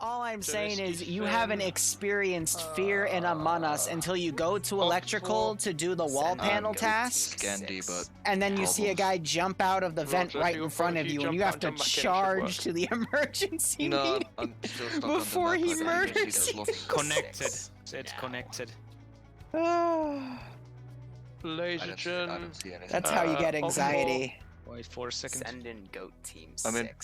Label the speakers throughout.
Speaker 1: All I'm saying is you haven't experienced fear in Among Us until you go to electrical to do the wall panel task, and then you see a guy jump out of the vent right in front of you, and you have to charge to the emergency meeting before he murders you.
Speaker 2: Connected. It's connected.
Speaker 3: Lasergen.
Speaker 1: That's how you get anxiety.
Speaker 2: Wait 4 seconds.
Speaker 4: Send in goat team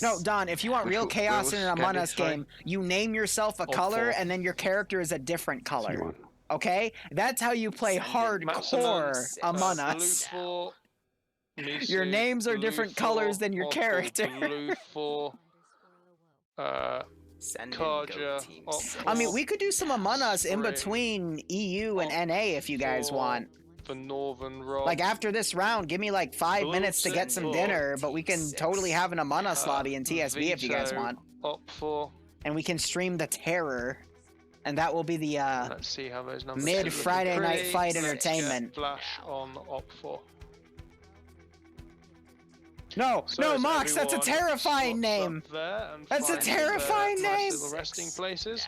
Speaker 1: No, Don, if you want real chaos in an Among Us game, you name yourself a color and then your character is a different color. Okay? That's how you play hardcore Among Us. Your names are different colors than your character. I mean, we could do some Among Us in between EU and NA if you guys want.
Speaker 3: The Northern Rock.
Speaker 1: Like after this round, give me like 5 minutes to get some dinner, but we can totally have an Among Us lobby in TSB if you guys want.
Speaker 3: OPFOR.
Speaker 1: And we can stream the terror, and that will be the
Speaker 3: Let's see how those numbers
Speaker 1: mid Friday night fight entertainment.
Speaker 3: Flash on OPFOR.
Speaker 1: No,
Speaker 3: So
Speaker 1: no,
Speaker 3: is
Speaker 1: Mox, that's a
Speaker 3: everyone
Speaker 1: terrifying name. That's a terrifying name.
Speaker 3: Little resting places.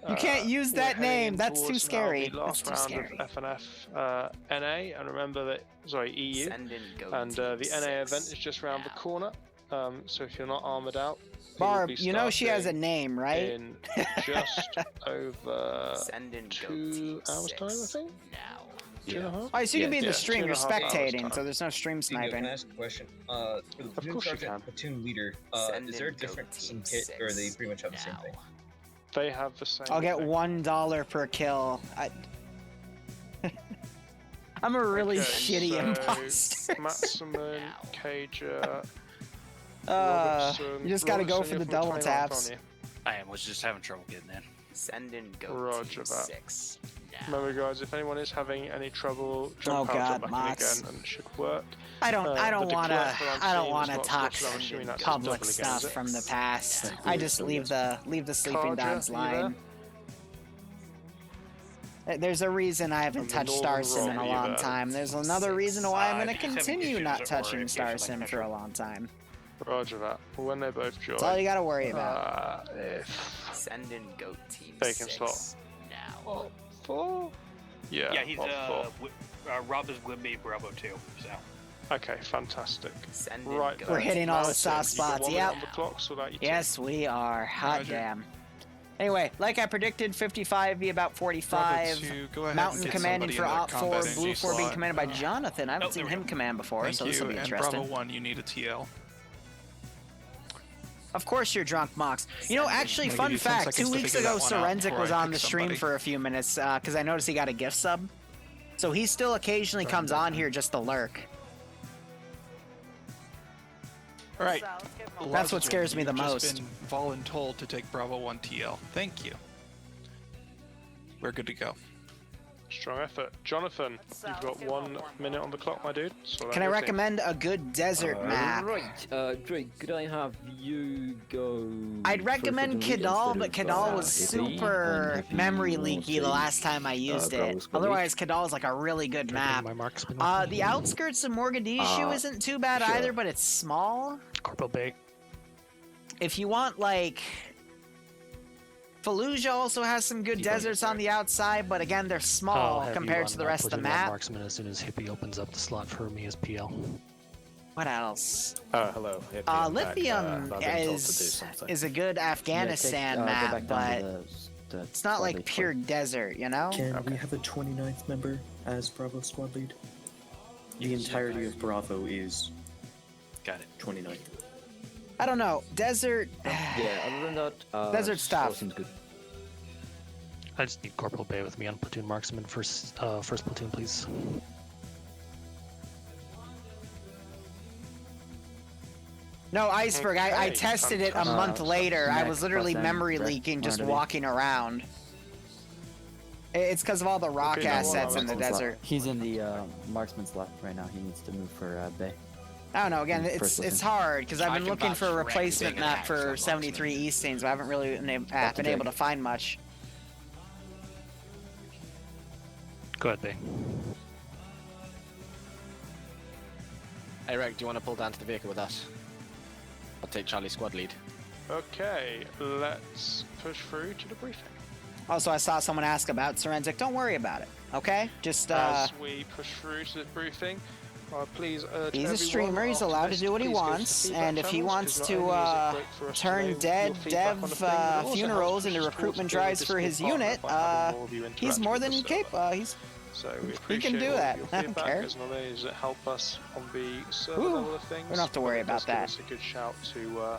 Speaker 1: You can't use that
Speaker 3: We're
Speaker 1: name.
Speaker 3: heading
Speaker 1: That's too
Speaker 3: towards now
Speaker 1: scary.
Speaker 3: the
Speaker 1: That's
Speaker 3: last
Speaker 1: too
Speaker 3: round
Speaker 1: scary.
Speaker 3: of FNF NA, and remember that, sorry, EU, and the NA event is just around the corner. So if you're not armored out,
Speaker 1: Barb, you know she has a name, right?
Speaker 3: in just over 2 hours time, I think. 2.5.
Speaker 1: Alright, so you can be in the stream. You're
Speaker 3: 2.5 hours
Speaker 1: spectating,
Speaker 3: time.
Speaker 1: so there's no stream
Speaker 5: Can I
Speaker 1: sniping.
Speaker 5: ask a question? For the platoon
Speaker 3: course you
Speaker 5: sergeant and
Speaker 3: can.
Speaker 5: platoon leader, is there a difference in kit, or they pretty much have the same thing?
Speaker 3: They have the same.
Speaker 1: I'll get
Speaker 3: thing.
Speaker 1: $1 per kill. I'm a really
Speaker 3: Okay,
Speaker 1: shitty
Speaker 3: so
Speaker 1: imposter.
Speaker 3: Maximin, Cager,
Speaker 1: You
Speaker 3: Robertson.
Speaker 1: just gotta go for
Speaker 3: Robertson,
Speaker 1: the
Speaker 3: you're from
Speaker 1: double
Speaker 3: 29th,
Speaker 1: taps.
Speaker 3: aren't you?
Speaker 2: Was just having trouble getting in.
Speaker 4: Send in goat
Speaker 3: Roger
Speaker 4: team
Speaker 3: that.
Speaker 4: 6
Speaker 3: Remember, guys, if anyone is having any trouble,
Speaker 1: Oh,
Speaker 3: jump out,
Speaker 1: God,
Speaker 3: jump back in
Speaker 1: Mox.
Speaker 3: again, and it should work.
Speaker 1: I don't
Speaker 3: the
Speaker 1: wanna,
Speaker 3: declare for
Speaker 1: I don't
Speaker 3: team
Speaker 1: wanna
Speaker 3: is not
Speaker 1: talk
Speaker 3: special, I'm assuming that's
Speaker 1: public
Speaker 3: double again,
Speaker 1: stuff
Speaker 3: is it?
Speaker 1: from the past. I just leave the sleeping
Speaker 3: Carja,
Speaker 1: dogs
Speaker 3: you
Speaker 1: line. There's a reason I haven't
Speaker 3: And the
Speaker 1: touched Star
Speaker 3: Northern
Speaker 1: Sim in a
Speaker 3: Road,
Speaker 1: long
Speaker 3: either.
Speaker 1: time. There's another reason why I'm gonna
Speaker 2: if you have
Speaker 1: continue
Speaker 2: issues
Speaker 1: not
Speaker 2: or
Speaker 1: touching
Speaker 2: if you
Speaker 1: Star
Speaker 2: feel like
Speaker 1: Sim for a long time.
Speaker 3: Roger that. When they both join.
Speaker 1: That's all you gotta worry about.
Speaker 3: If
Speaker 4: Send in goat team
Speaker 3: they can
Speaker 4: 6
Speaker 3: slot.
Speaker 4: now.
Speaker 3: OPFOR? Yeah,
Speaker 2: Yeah, he's
Speaker 3: OPFOR.
Speaker 2: Rob is with me, Bravo 2. So.
Speaker 3: Okay, fantastic.
Speaker 4: Send in
Speaker 3: Right,
Speaker 4: goat
Speaker 1: We're hitting all the
Speaker 3: Mountain,
Speaker 1: soft
Speaker 3: you got
Speaker 1: spots.
Speaker 3: 1 minute
Speaker 1: Yep.
Speaker 3: on the clock, so that you
Speaker 1: Yes, we are. Hot
Speaker 2: Roger.
Speaker 1: damn. Anyway, like I predicted, 55 be about 45.
Speaker 6: Go ahead
Speaker 1: Mountain
Speaker 6: and get
Speaker 1: commanding
Speaker 6: somebody
Speaker 1: for
Speaker 6: in that
Speaker 1: OPFOR,
Speaker 6: combat energy
Speaker 1: BLUFOR being
Speaker 6: slot.
Speaker 1: commanded by Jonathan. I haven't
Speaker 2: Oh,
Speaker 1: seen
Speaker 2: there we
Speaker 1: him
Speaker 2: go.
Speaker 1: command before,
Speaker 6: Thank
Speaker 1: so
Speaker 6: you.
Speaker 1: this will be
Speaker 6: And
Speaker 1: interesting.
Speaker 6: Bravo 1, you need a TL.
Speaker 1: Of course you're drunk, Mox. You know, actually,
Speaker 6: I'm gonna
Speaker 1: fun
Speaker 6: give you 10
Speaker 1: fact, 2
Speaker 6: seconds to
Speaker 1: weeks
Speaker 6: figure
Speaker 1: ago,
Speaker 6: that one out
Speaker 1: Sorensic
Speaker 6: before
Speaker 1: was
Speaker 6: I
Speaker 1: on
Speaker 6: pick
Speaker 1: the stream
Speaker 6: somebody.
Speaker 1: for a few minutes, because I noticed he got a gift sub. So he still occasionally comes on here just to lurk.
Speaker 6: All right.
Speaker 1: That's what scares me the
Speaker 6: You've
Speaker 1: most.
Speaker 6: just been voluntold to take Bravo 1 TL. Thank you. We're good to go.
Speaker 3: Strong effort. Jonathan, you've got 1 minute on the clock, my dude. So
Speaker 1: Can I recommend a good desert map?
Speaker 7: Right, Drake, could I have you go...
Speaker 1: I'd recommend Kadal, but Kadal was super memory leaky the last time I used it. Otherwise, Kadal is like a really good map. The outskirts of Mogadishu isn't too bad either, but it's small.
Speaker 2: Corporal Bay.
Speaker 1: If you want, like... Fallujah also has some good deserts on the outside, but again, they're small compared to the rest of the map.
Speaker 8: Marksman as soon as Hippie opens up the slot for me as PL.
Speaker 1: What else?
Speaker 9: Hello.
Speaker 1: Lithium is a good Afghanistan map, but it's not like pure desert, you know?
Speaker 10: Can we have a 29th member as Bravo squad lead? The entirety of Bravo is...
Speaker 8: Got it.
Speaker 10: 29.
Speaker 1: I don't know. Desert...
Speaker 7: Yeah, other than that...
Speaker 1: desert stuff.
Speaker 7: Seems good.
Speaker 8: I just need Corporal Bay with me on Platoon Marksman first platoon, please.
Speaker 1: No, Iceberg, I
Speaker 3: Okay,
Speaker 1: tested it a month later. I was literally
Speaker 10: then
Speaker 1: memory
Speaker 10: Brett,
Speaker 1: leaking just
Speaker 10: Marty.
Speaker 1: walking around. It's because of all the rock
Speaker 3: Okay, no,
Speaker 1: assets in the
Speaker 10: Marksman's
Speaker 1: desert.
Speaker 11: He's in the marksman's left right now. He needs to move for Bay.
Speaker 1: I don't know, again,
Speaker 11: First
Speaker 1: it's
Speaker 11: looking.
Speaker 1: hard, because I've
Speaker 2: I
Speaker 1: been
Speaker 2: can
Speaker 1: looking
Speaker 2: vouch
Speaker 1: for a
Speaker 2: for
Speaker 1: replacement
Speaker 2: anything
Speaker 1: map
Speaker 2: attacks
Speaker 1: for
Speaker 2: on
Speaker 1: 73 Eastings, but I haven't really been able to find much.
Speaker 8: Go ahead, Bay.
Speaker 9: Hey, Reg, do you want to pull down to the vehicle with us? I'll take Charlie squad lead.
Speaker 3: Okay, let's push through to the briefing.
Speaker 1: Also, I saw someone ask about Serentic. Don't worry about it, okay? Just,
Speaker 3: As we push through to the briefing, please urge
Speaker 1: he's a
Speaker 3: everyone
Speaker 1: streamer, he's
Speaker 3: after
Speaker 1: allowed to
Speaker 3: this
Speaker 1: do what he
Speaker 3: please go to the
Speaker 1: wants,
Speaker 3: feedback
Speaker 1: and if he
Speaker 3: channels,
Speaker 1: wants
Speaker 3: 'cause
Speaker 1: to,
Speaker 3: not only is it great for us to
Speaker 1: turn
Speaker 3: know
Speaker 1: dead
Speaker 3: your feedback on the thing, but it also
Speaker 1: funerals
Speaker 3: helps
Speaker 1: into
Speaker 3: push us
Speaker 1: recruitment
Speaker 3: towards being a
Speaker 1: drives for his
Speaker 3: Discord partner
Speaker 1: unit,
Speaker 3: by having more of you
Speaker 1: he's
Speaker 3: interact
Speaker 1: more
Speaker 3: with
Speaker 1: than
Speaker 3: the server.
Speaker 1: capable.
Speaker 3: So we
Speaker 1: He
Speaker 3: appreciate
Speaker 1: can do
Speaker 3: all
Speaker 1: that.
Speaker 3: your
Speaker 1: I don't
Speaker 3: feedback,
Speaker 1: care.
Speaker 3: as not only does it help us on the server
Speaker 1: Ooh,
Speaker 3: level of things,
Speaker 1: we don't have to
Speaker 3: but
Speaker 1: worry
Speaker 3: it does
Speaker 1: about
Speaker 3: give
Speaker 1: that.
Speaker 3: us a good shout to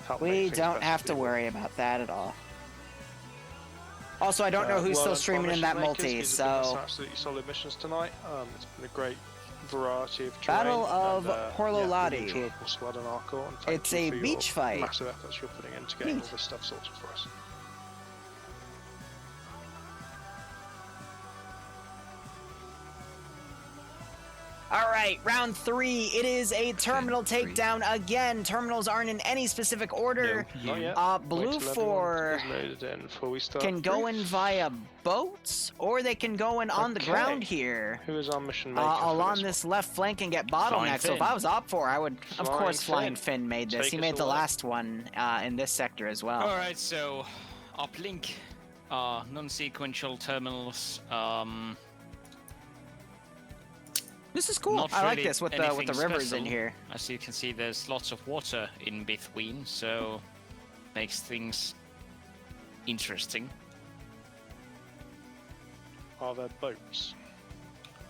Speaker 3: help
Speaker 1: We
Speaker 3: make things
Speaker 1: don't
Speaker 3: better
Speaker 1: have
Speaker 3: for
Speaker 1: to
Speaker 3: people.
Speaker 1: worry about that at all. Also, I don't know who's
Speaker 3: well
Speaker 1: still
Speaker 3: done,
Speaker 1: streaming in that
Speaker 3: Mission Makers.
Speaker 1: multi,
Speaker 3: These have been
Speaker 1: so...
Speaker 3: some absolutely solid missions tonight. It's been a great variety of terrain.
Speaker 1: Battle of
Speaker 3: and,
Speaker 1: Porlolati.
Speaker 3: really enjoyable squad and Arco, and thank
Speaker 1: It's
Speaker 3: you
Speaker 1: a
Speaker 3: for
Speaker 1: beach
Speaker 3: your
Speaker 1: fight.
Speaker 3: massive efforts you're putting into getting
Speaker 1: Neat.
Speaker 3: all this stuff sorted for us.
Speaker 1: Alright, round 3. It is a terminal takedown again. Terminals aren't in any specific order.
Speaker 3: Not yet.
Speaker 1: BLUFOR
Speaker 3: Wait till everyone is loaded in before we start.
Speaker 1: can go in
Speaker 3: brief.
Speaker 1: via boats, or they can go in on the
Speaker 3: Okay.
Speaker 1: ground here.
Speaker 3: Who is our mission maker for
Speaker 1: Along
Speaker 3: this
Speaker 1: this left flank and get bottlenecked. So if I was OPFOR, I would, of
Speaker 3: Flying
Speaker 1: course, Flying
Speaker 3: Finn.
Speaker 1: Finn made this.
Speaker 3: Take
Speaker 1: He
Speaker 3: us
Speaker 1: made the
Speaker 3: away.
Speaker 1: last one in this sector as well.
Speaker 9: Alright, so uplink non-sequential terminals.
Speaker 1: This is cool.
Speaker 9: Not
Speaker 1: I like
Speaker 9: really
Speaker 1: this with the
Speaker 9: anything
Speaker 1: rivers
Speaker 9: special.
Speaker 1: in here.
Speaker 9: As you can see, there's lots of water in between, so makes things interesting.
Speaker 3: Are there boats?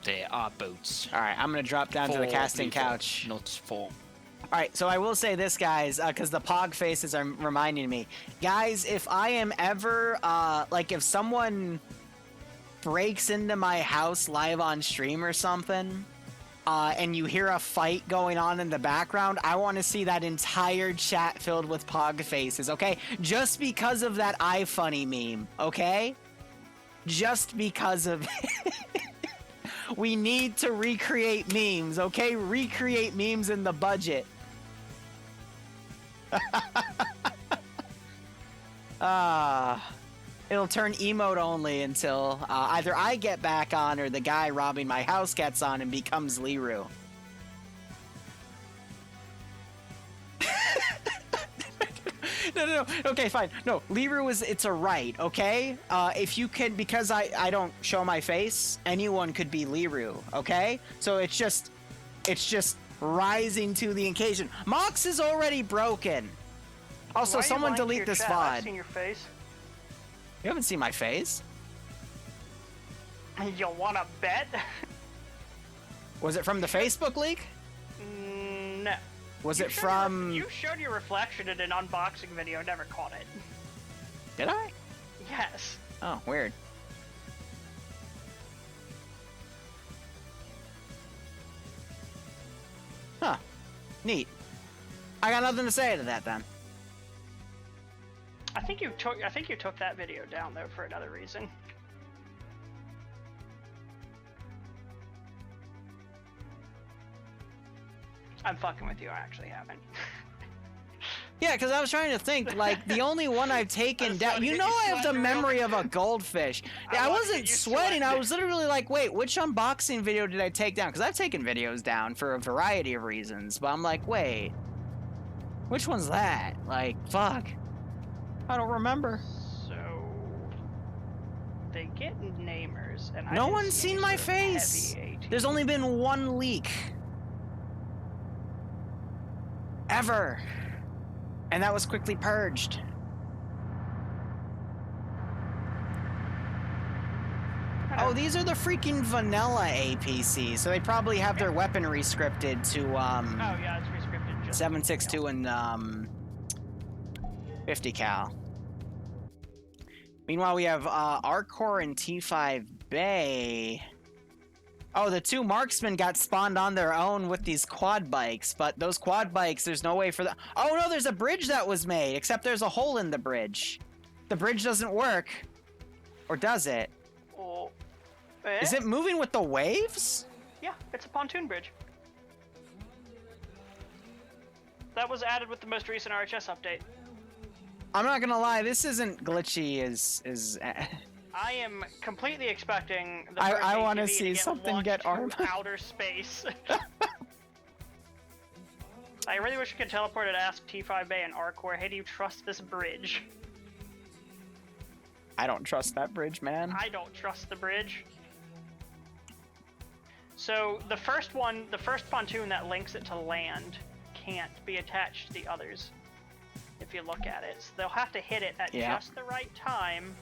Speaker 9: There are boats.
Speaker 1: All right, I'm gonna drop down to the
Speaker 9: For
Speaker 1: casting
Speaker 9: BLUFOR,
Speaker 1: couch.
Speaker 9: Not for.
Speaker 1: All right, so I will say this, guys, because the pog faces are reminding me. Guys, if I am ever, like, if someone breaks into my house live on stream or something, and you hear a fight going on in the background, I want to see that entire chat filled with pog faces, okay? Just because of that iFunny meme, okay? Just because of it. We need to recreate memes, okay? Recreate memes in the budget. It'll turn emote only until either I get back on or the guy robbing my house gets on and becomes Liru. No. Okay, fine. No, Liru it's a right, okay? If you can, because I don't show my face, anyone could be Liru, okay? So it's just rising to the occasion. Mox is already broken. Also, someone delete this VOD.
Speaker 2: I've seen your face.
Speaker 1: You haven't seen my face?
Speaker 2: You wanna bet?
Speaker 1: Was it from the Facebook leak?
Speaker 2: No.
Speaker 1: Was
Speaker 2: You
Speaker 1: it
Speaker 2: showed
Speaker 1: from...
Speaker 2: You showed your reflection in an unboxing video, never caught it.
Speaker 1: Did I?
Speaker 2: Yes.
Speaker 1: Oh, weird. Huh. Neat. I got nothing to say to that then.
Speaker 2: I think you took that video down though for another reason. I'm fucking with you, I actually haven't.
Speaker 1: Yeah, because I was trying to think, like, the only one I've taken down... You know I have the memory of a goldfish. I wasn't sweating, I was literally like, wait, which unboxing video did I take down? Because I've taken videos down for a variety of reasons, but I'm like, wait, which one's that? Like, fuck. I don't remember.
Speaker 2: So... They get namers, and
Speaker 1: No one's seen my face! There's only been one leak. Ever. And that was quickly purged. Oh, these are the freaking vanilla APCs, so they probably have their weaponry scripted to,
Speaker 2: Oh yeah, it's rescripted just...
Speaker 1: 7.62 and, 50 cal. Meanwhile, we have, Arcor and T5 Bay. Oh, the two marksmen got spawned on their own with these quad bikes, but those quad bikes, there's no way for that. Oh no, there's a bridge that was made, except there's a hole in the bridge. The bridge doesn't work. Or does it?
Speaker 2: Oh.
Speaker 1: Is it moving with the waves?
Speaker 2: Yeah, it's a pontoon bridge. That was added with the most recent RHS update.
Speaker 1: I'm not gonna lie, this isn't glitchy as
Speaker 2: I am completely expecting the
Speaker 1: I
Speaker 2: want to
Speaker 1: see something get Arma.
Speaker 2: outer space.
Speaker 12: I really wish we could teleport and ask T5 Bay and Arcor, hey, do you trust this bridge?
Speaker 1: I don't trust that bridge, man.
Speaker 12: I don't trust the bridge. So the first pontoon that links it to land can't be attached to the others. If you look at it, so they'll have to hit it at just the right time.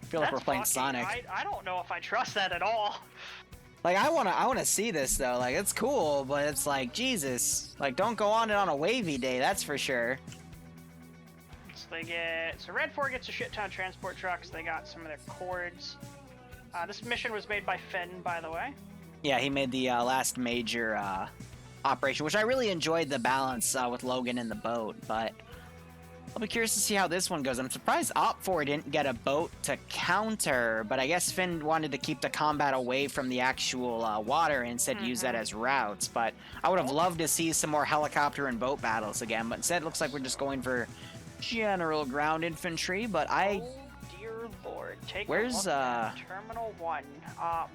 Speaker 1: I feel like we're playing Sonic.
Speaker 12: I don't know if I trust that at all.
Speaker 1: Like I wanna see this though. Like it's cool, but it's like Jesus. Like don't go on it on a wavy day. That's for sure.
Speaker 12: So Red 4 gets a shit ton of transport trucks. They got some of their cords. This mission was made by Finn, by the way.
Speaker 1: Yeah, he made the last major operation, which I really enjoyed the balance with Logan in the boat, but I'll be curious to see how this one goes. I'm surprised OPFOR didn't get a boat to counter, but I guess Finn wanted to keep the combat away from the actual water and instead use that as routes, but I would have loved to see some more helicopter and boat battles again, but instead it looks like we're just going for general ground infantry, but
Speaker 12: Oh dear lord, take
Speaker 1: Where's,
Speaker 12: a look at Terminal 1.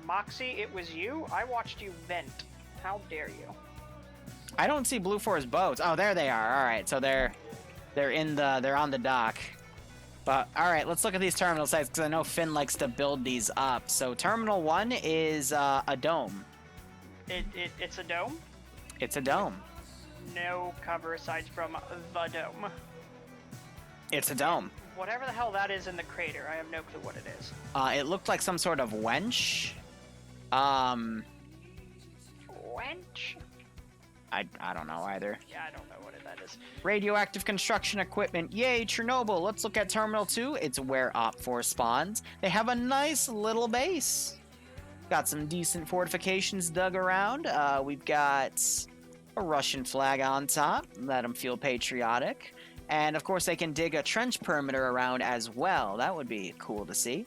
Speaker 12: Moxie, it was you? I watched you vent. How dare you?
Speaker 1: I don't see BLUFOR's boats. Oh, there they are. All right, so they're on the dock. But all right, let's look at these terminal sites because I know Finn likes to build these up. So Terminal 1 is a dome.
Speaker 12: It's a dome?
Speaker 1: It's a dome.
Speaker 12: No cover aside from the dome.
Speaker 1: It's a dome.
Speaker 12: Whatever the hell that is in the crater, I have no clue what it is.
Speaker 1: It looked like some sort of wench.
Speaker 12: Wench?
Speaker 1: I don't know either.
Speaker 12: Yeah, I don't know what that is.
Speaker 1: Radioactive construction equipment. Yay, Chernobyl. Let's look at Terminal 2. It's where OPFOR spawns. They have a nice little base. Got some decent fortifications dug around. We've got a Russian flag on top. Let them feel patriotic. And of course, they can dig a trench perimeter around as well. That would be cool to see.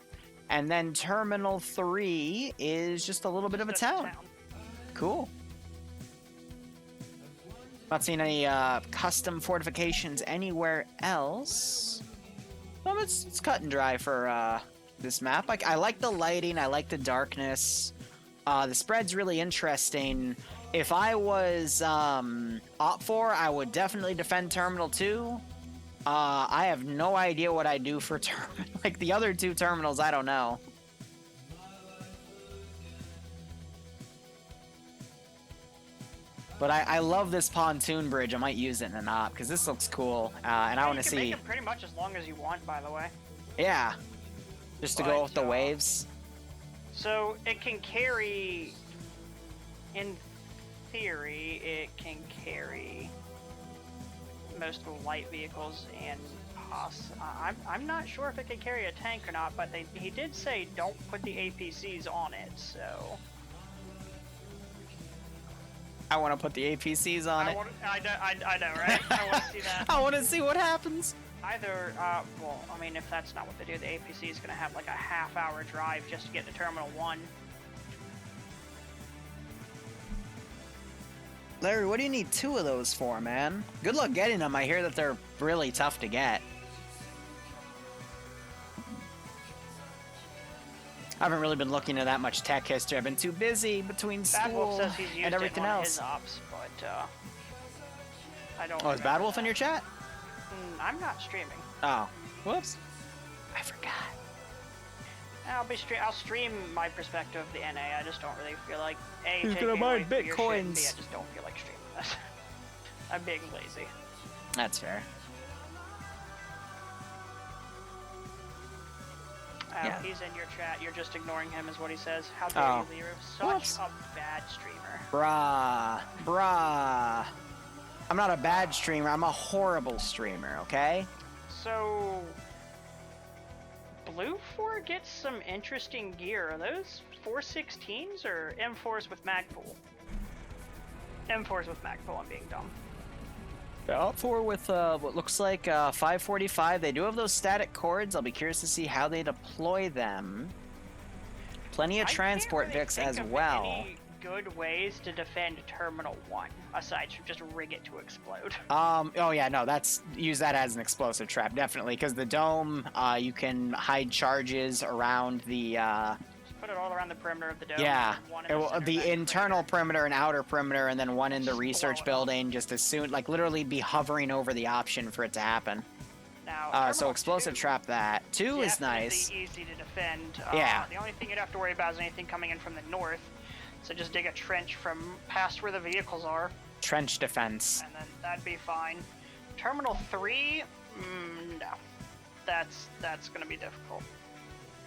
Speaker 1: And then Terminal 3 is just a little bit of a town. Cool. Not seeing any custom fortifications anywhere else. Well, it's cut and dry for this map. Like I like the lighting. I like the darkness. The spread's really interesting. If I was OPFOR, I would definitely defend Terminal 2. I have no idea what I do for like the other two terminals. I don't know. But I love this pontoon bridge. I might use it in an op because this looks cool, and I want to see.
Speaker 12: You can make it pretty much as long as you want, by the way.
Speaker 1: Yeah, just to go with the waves.
Speaker 12: So it can carry. In theory, it can carry most of the light vehicles and I'm not sure if it can carry a tank or not, but he did say don't put the APCs on it, so.
Speaker 1: I want to put the APCs on it.
Speaker 12: I know, right? I want to see that.
Speaker 1: I want to see what happens.
Speaker 12: Either, well, I mean, if that's not what they do, the APC is going to have like a half-hour drive just to get to Terminal 1.
Speaker 1: Larry, what do you need 2 of those for, man? Good luck getting them. I hear that they're really tough to get. I haven't really been looking at that much tech history. I've been too busy between school
Speaker 12: says he's used
Speaker 1: and everything
Speaker 12: it in one
Speaker 1: else.
Speaker 12: Of his ops, but I don't.
Speaker 1: Oh, is Bad Wolf in your chat?
Speaker 12: I'm not streaming.
Speaker 1: Oh, whoops! I forgot.
Speaker 12: I'll stream my perspective of the NA. I just don't really feel like
Speaker 1: Who's gonna mine bitcoins?
Speaker 12: I just don't feel like streaming this. I'm being lazy.
Speaker 1: That's fair.
Speaker 12: Yeah. He's in your chat. You're just ignoring him, is what he says. How dare you, Liru? Such a bad streamer.
Speaker 1: Bruh. I'm not a bad streamer. I'm a horrible streamer. Okay.
Speaker 12: So, BLUFOR gets some interesting gear. Are those 416s or M4s with magpool? M4s with magpool. I'm being dumb.
Speaker 1: OPFOR with what looks like 545. They do have those static cords. I'll be curious to see how they deploy them. Plenty of transport Vics as well.
Speaker 12: Any good ways to defend Terminal 1 aside from just rig it to explode?
Speaker 1: Oh yeah, no, use that as an explosive trap, definitely, because the dome, you can hide charges around the
Speaker 12: put it all around the perimeter of the dome.
Speaker 1: Yeah,
Speaker 12: and one in the center of
Speaker 1: the
Speaker 12: that
Speaker 1: internal
Speaker 12: crater.
Speaker 1: perimeter and outer perimeter, and then one in the
Speaker 12: Just blow
Speaker 1: research
Speaker 12: it up.
Speaker 1: building, just as soon, like literally be hovering over the option for it to happen.
Speaker 12: Now,
Speaker 1: So
Speaker 12: Terminal
Speaker 1: explosive
Speaker 12: 2,
Speaker 1: trap that. 2 is
Speaker 12: definitely
Speaker 1: nice.
Speaker 12: easy to defend.
Speaker 1: Yeah.
Speaker 12: The only thing you'd have to worry about is anything coming in from the north. So just dig a trench from past where the vehicles are,
Speaker 1: Trench defense.
Speaker 12: and then that'd be fine. Terminal 3, no. That's gonna be difficult.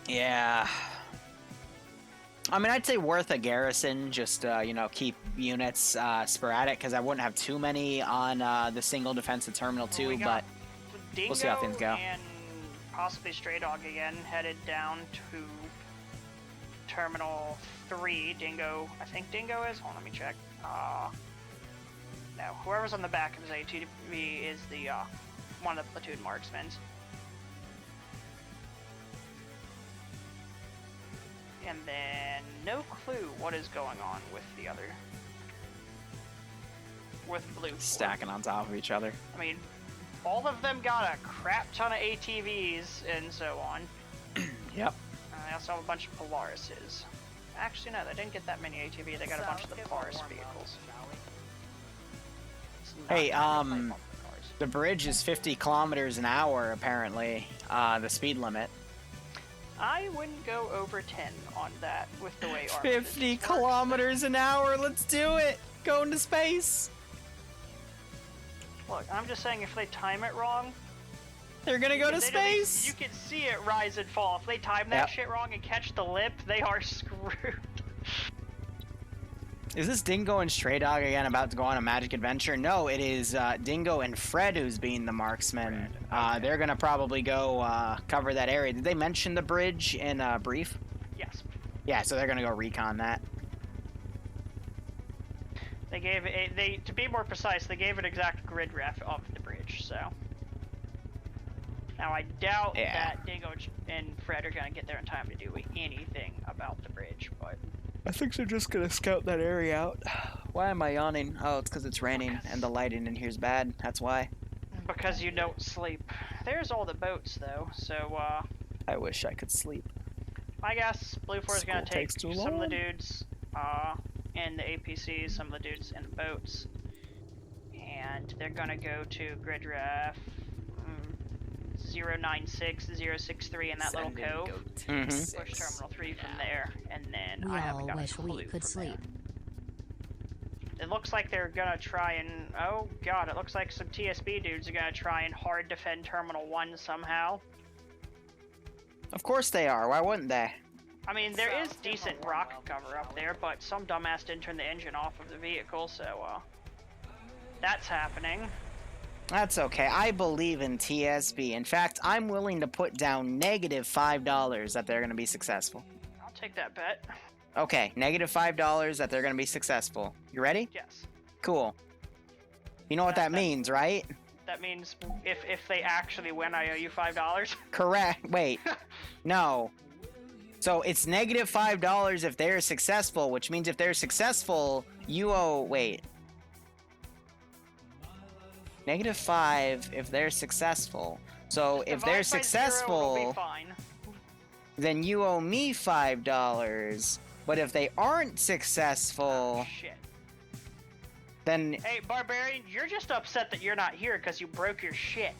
Speaker 1: Yeah. I mean, I'd say worth a garrison, just, you know, keep units sporadic, because I wouldn't have too many on the single defensive Terminal 2,
Speaker 12: We
Speaker 1: but
Speaker 12: got Dingo
Speaker 1: we'll see how things go.
Speaker 12: and possibly Stray Dog again, headed down to Terminal 3. Dingo, I think Dingo is. Hold on, let me check. No, whoever's on the back of his ATV is the one of the platoon marksmen. And then no clue what is going on with the other. With BLUFOR.
Speaker 1: stacking on top of each other.
Speaker 12: I mean, all of them got a crap ton of ATVs and so on.
Speaker 1: Yep.
Speaker 12: I also have a bunch of Polarises. Actually, no, they didn't get that many ATVs. They got a bunch of the Polaris vehicles. It's not
Speaker 1: Hey,
Speaker 12: gonna play multiple cars.
Speaker 1: the bridge is 50 kilometers an hour, apparently, the speed limit.
Speaker 12: I wouldn't go over 10 on that with the way Arma
Speaker 1: 50
Speaker 12: works.
Speaker 1: kilometers an hour, let's do it! Go into space!
Speaker 12: Look, I'm just saying if they time it wrong,
Speaker 1: They're gonna go to
Speaker 12: literally,
Speaker 1: space!
Speaker 12: you can see it rise and fall. If they time that
Speaker 1: Yep.
Speaker 12: shit wrong and catch the lip, they are screwed.
Speaker 1: Is this Dingo and Stray Dog again about to go on a magic adventure? No, it is Dingo and Fred who's being the marksman. They're gonna probably go cover that area. Did they mention the bridge in brief?
Speaker 12: Yes.
Speaker 1: Yeah, so they're gonna go recon that.
Speaker 12: They gave it, to be more precise, they gave an exact grid ref of the bridge, so. Now I doubt that Dingo and Fred are gonna get there in time to do anything about the bridge, but.
Speaker 1: I think they're just gonna scout that area out. Why am I yawning? Oh, it's because it's raining and the lighting in here's bad. That's why.
Speaker 12: Because you don't sleep. There's all the boats though, so
Speaker 1: I wish I could sleep.
Speaker 12: I guess BLUFOR is gonna
Speaker 1: School
Speaker 12: take
Speaker 1: takes too
Speaker 12: some of the
Speaker 1: long.
Speaker 12: dudes in the APCs, some of the dudes in the boats, and they're gonna go to grid ref 096063 in that little cove. Push Terminal 3 from there, and then
Speaker 13: We
Speaker 12: I haven't
Speaker 13: all
Speaker 12: got a
Speaker 13: wish
Speaker 12: clue
Speaker 13: we could
Speaker 12: from
Speaker 13: sleep.
Speaker 12: there. It looks like they're gonna try and oh god, it looks like some TSB dudes are gonna try and hard defend Terminal 1 somehow.
Speaker 1: Of course they are. Why wouldn't they?
Speaker 12: I mean, there is decent rock cover up there, but some dumbass didn't turn the engine off of the vehicle, so, that's happening.
Speaker 1: That's okay. I believe in TSB. In fact, I'm willing to put down -$5 that they're going to be successful.
Speaker 12: I'll take that bet.
Speaker 1: Okay, -$5 that they're going to be successful. You ready?
Speaker 12: Yes.
Speaker 1: Cool. You know what that means, right?
Speaker 12: That means if they actually win, I owe you $5.
Speaker 1: Correct. Wait. No. So it's -$5 if they're successful, which means if they're successful, you owe... Wait. -5 if they're successful. So if they're
Speaker 12: Divide by 0, it'll
Speaker 1: successful,
Speaker 12: be fine.
Speaker 1: then you owe me $5. But if they aren't successful,
Speaker 12: Shit.
Speaker 1: then
Speaker 12: Hey, Barbarian, you're just upset that you're not here because you broke your shit.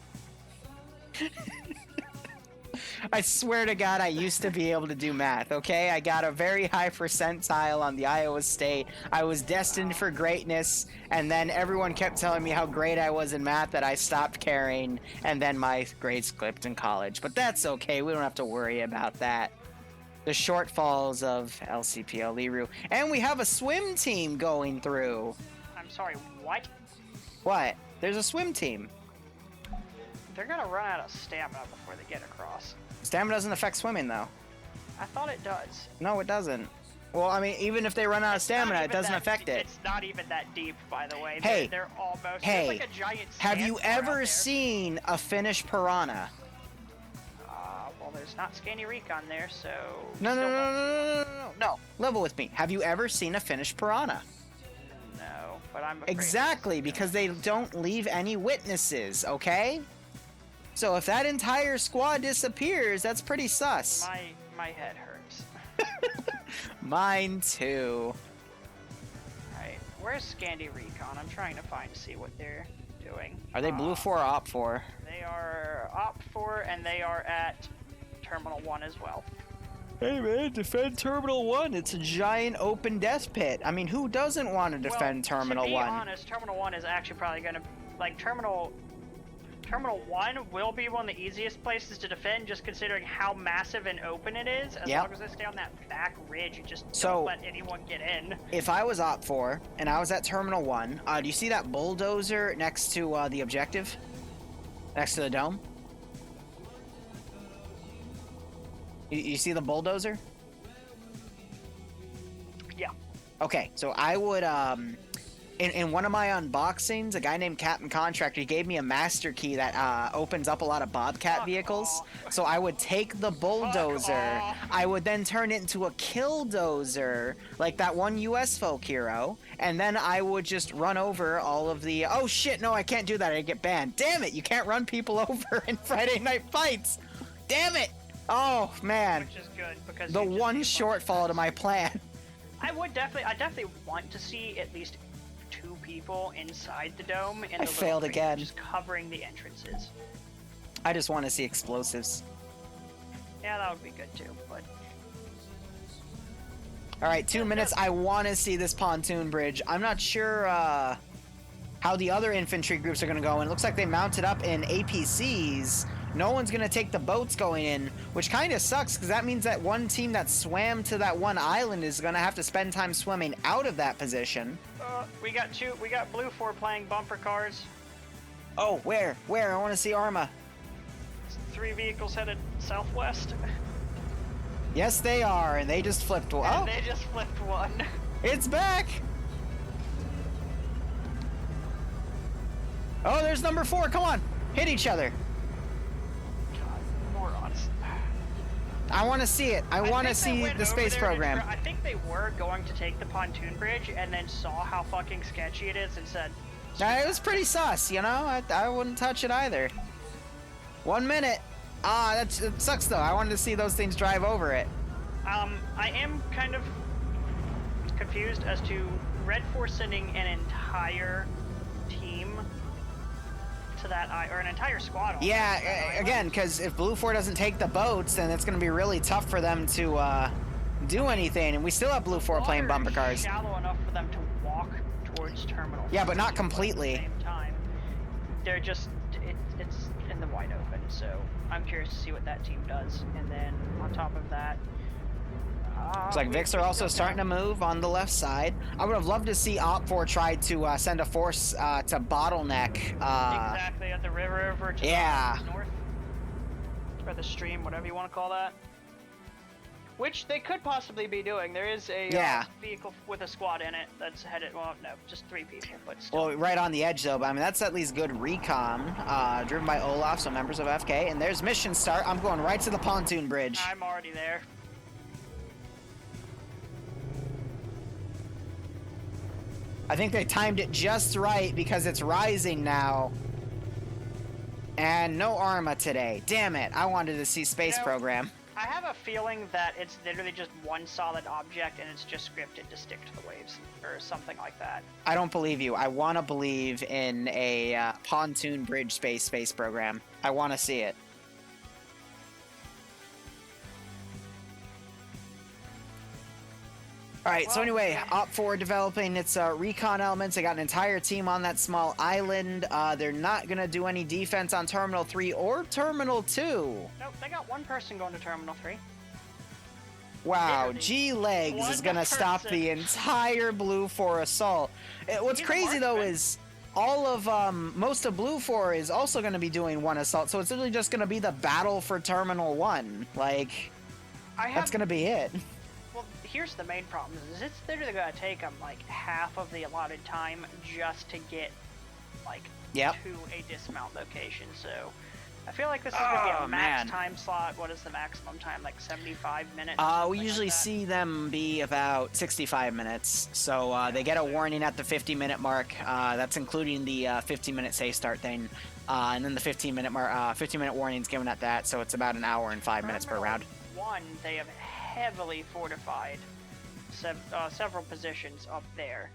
Speaker 1: I swear to God, I used to be able to do math, okay? I got a very high percentile on the Iowa State. I was destined for greatness, and then everyone kept telling me how great I was in math that I stopped caring, and then my grades clipped in college. But that's okay, we don't have to worry about that. The shortfalls of Lcpl Liru. And we have a swim team going through.
Speaker 12: I'm sorry, what?
Speaker 1: What? There's a swim team.
Speaker 12: They're gonna run out of stamina before they get across.
Speaker 1: Stamina doesn't affect swimming, though.
Speaker 12: I thought it does.
Speaker 1: No, it doesn't. Well, I mean, even if they run out of stamina, it doesn't affect it.
Speaker 12: It's not even that deep, by the way.
Speaker 1: Hey,
Speaker 12: they're almost.
Speaker 1: hey,
Speaker 12: There's like a giant
Speaker 1: have you
Speaker 12: sandbar out
Speaker 1: ever
Speaker 12: there.
Speaker 1: seen a Finnish piranha?
Speaker 12: Well, there's not Scanny Recon there, so.
Speaker 1: No, no,
Speaker 12: still
Speaker 1: no, no, no, no, no, no. Level with me. Have you ever seen a Finnish piranha?
Speaker 12: No, but I'm afraid.
Speaker 1: Exactly, because they don't leave any witnesses, okay? So if that entire squad disappears, that's pretty sus.
Speaker 12: My head hurts.
Speaker 1: Mine too.
Speaker 12: Alright, where's Scandi Recon? I'm trying to see what they're doing.
Speaker 1: Are they BLUFOR or OPFOR?
Speaker 12: They are OPFOR, and they are at Terminal 1 as well.
Speaker 1: Hey man, defend Terminal 1. It's a giant open death pit. I mean, who doesn't want to defend Terminal 1?
Speaker 12: To be honest, Terminal 1 is actually probably going to... Like, Terminal 1 will be one of the easiest places to defend, just considering how massive and open it is. As long as they stay on that back ridge, you just don't let anyone get in.
Speaker 1: If I was OPFOR, and I was at Terminal 1, do you see that bulldozer next to the objective? Next to the dome? You see the bulldozer?
Speaker 12: Yeah.
Speaker 1: Okay, so I would, in one of my unboxings, a guy named Captain Contractor, he gave me a master key that opens up a lot of Bobcat vehicles. So I would take the bulldozer, I would then turn it into a killdozer, like that one US folk hero, and then I would just run over all of the... Oh shit, no, I can't do that, I get banned. Damn it, you can't run people over in Friday Night Fights! Damn it! Oh man,
Speaker 12: which is good because
Speaker 1: the one shortfall to my plan.
Speaker 12: I definitely want to see at least 2 people inside the dome.
Speaker 1: I failed again.
Speaker 12: Just covering the entrances.
Speaker 1: I just want to see explosives.
Speaker 12: Yeah, that would be good too. But
Speaker 1: all right, 2 minutes. I want to see this pontoon bridge. I'm not sure how the other infantry groups are going to go. And it looks like they mounted up in APCs. No one's going to take the boats going in, which kind of sucks because that means that one team that swam to that one island is going to have to spend time swimming out of that position.
Speaker 12: We got BLUFOR playing bumper cars.
Speaker 1: Oh, where? I want to see Arma.
Speaker 12: 3 vehicles headed southwest.
Speaker 1: Yes, they are, and they just flipped one.
Speaker 12: And they just flipped one.
Speaker 1: It's back! Oh, there's number 4. Come on, hit each other. I want to see it. I want to see the space program.
Speaker 12: I think they were going to take the pontoon bridge and then saw how fucking sketchy it is and said...
Speaker 1: It was pretty sus, you know? I wouldn't touch it either. 1 minute. That sucks though. I wanted to see those things drive over it.
Speaker 12: I am kind of confused as to Red Force sending an entire team to that, or an entire squad.
Speaker 1: Yeah, again, because if BLUFOR doesn't take the boats, then it's going to be really tough for them to do anything, and we still have BLUFOR playing bumper cars.
Speaker 12: Shallow enough for them to walk towards terminal.
Speaker 1: Yeah, but not completely.
Speaker 12: At the same time, they're just it's in the wide open, so I'm curious to see what that team does. And then on top of that,
Speaker 1: looks like Vicks are also starting to move on the left side. I would have loved to see OPFOR try to send a force to bottleneck.
Speaker 12: Exactly, at the river over to the north. Or the stream, whatever you want to call that. Which they could possibly be doing. There is a vehicle with a squad in it that's headed, well, no, just 3 people, but still.
Speaker 1: Well, right on the edge though, but I mean, that's at least good recon, driven by Olaf, so members of FK. And there's mission start. I'm going right to the pontoon bridge.
Speaker 12: I'm already there.
Speaker 1: I think they timed it just right because it's rising now. And no Arma today. Damn it. I wanted to see space program.
Speaker 12: I have a feeling that it's literally just one solid object and it's just scripted to stick to the waves or something like that.
Speaker 1: I don't believe you. I want to believe in a pontoon bridge space program. I want to see it. Alright, so anyway, OPFOR developing its recon elements. They got an entire team on that small island. They're not going to do any defense on Terminal 3 or Terminal 2.
Speaker 12: Nope, they got one person going to Terminal 3.
Speaker 1: Wow, G-Legs is going to stop the entire BLUFOR assault. What's crazy though is all of, most of BLUFOR is also going to be doing one assault, so it's literally just going to be the battle for Terminal 1. Like, that's going to be it.
Speaker 12: Well, here's the main problem, is it's literally going to take them, like, half of the allotted time just to get, like, to a dismount location, so... I feel like this is going to be a max time slot. What is the maximum time, like 75 minutes?
Speaker 1: We usually see them be about 65 minutes, so they get a warning at the 50-minute mark. That's including the 15-minute safe start thing, and then the 15-minute warning is given at that, so it's about an hour and 5 minutes per round.
Speaker 12: One, they have heavily fortified. Several positions up there.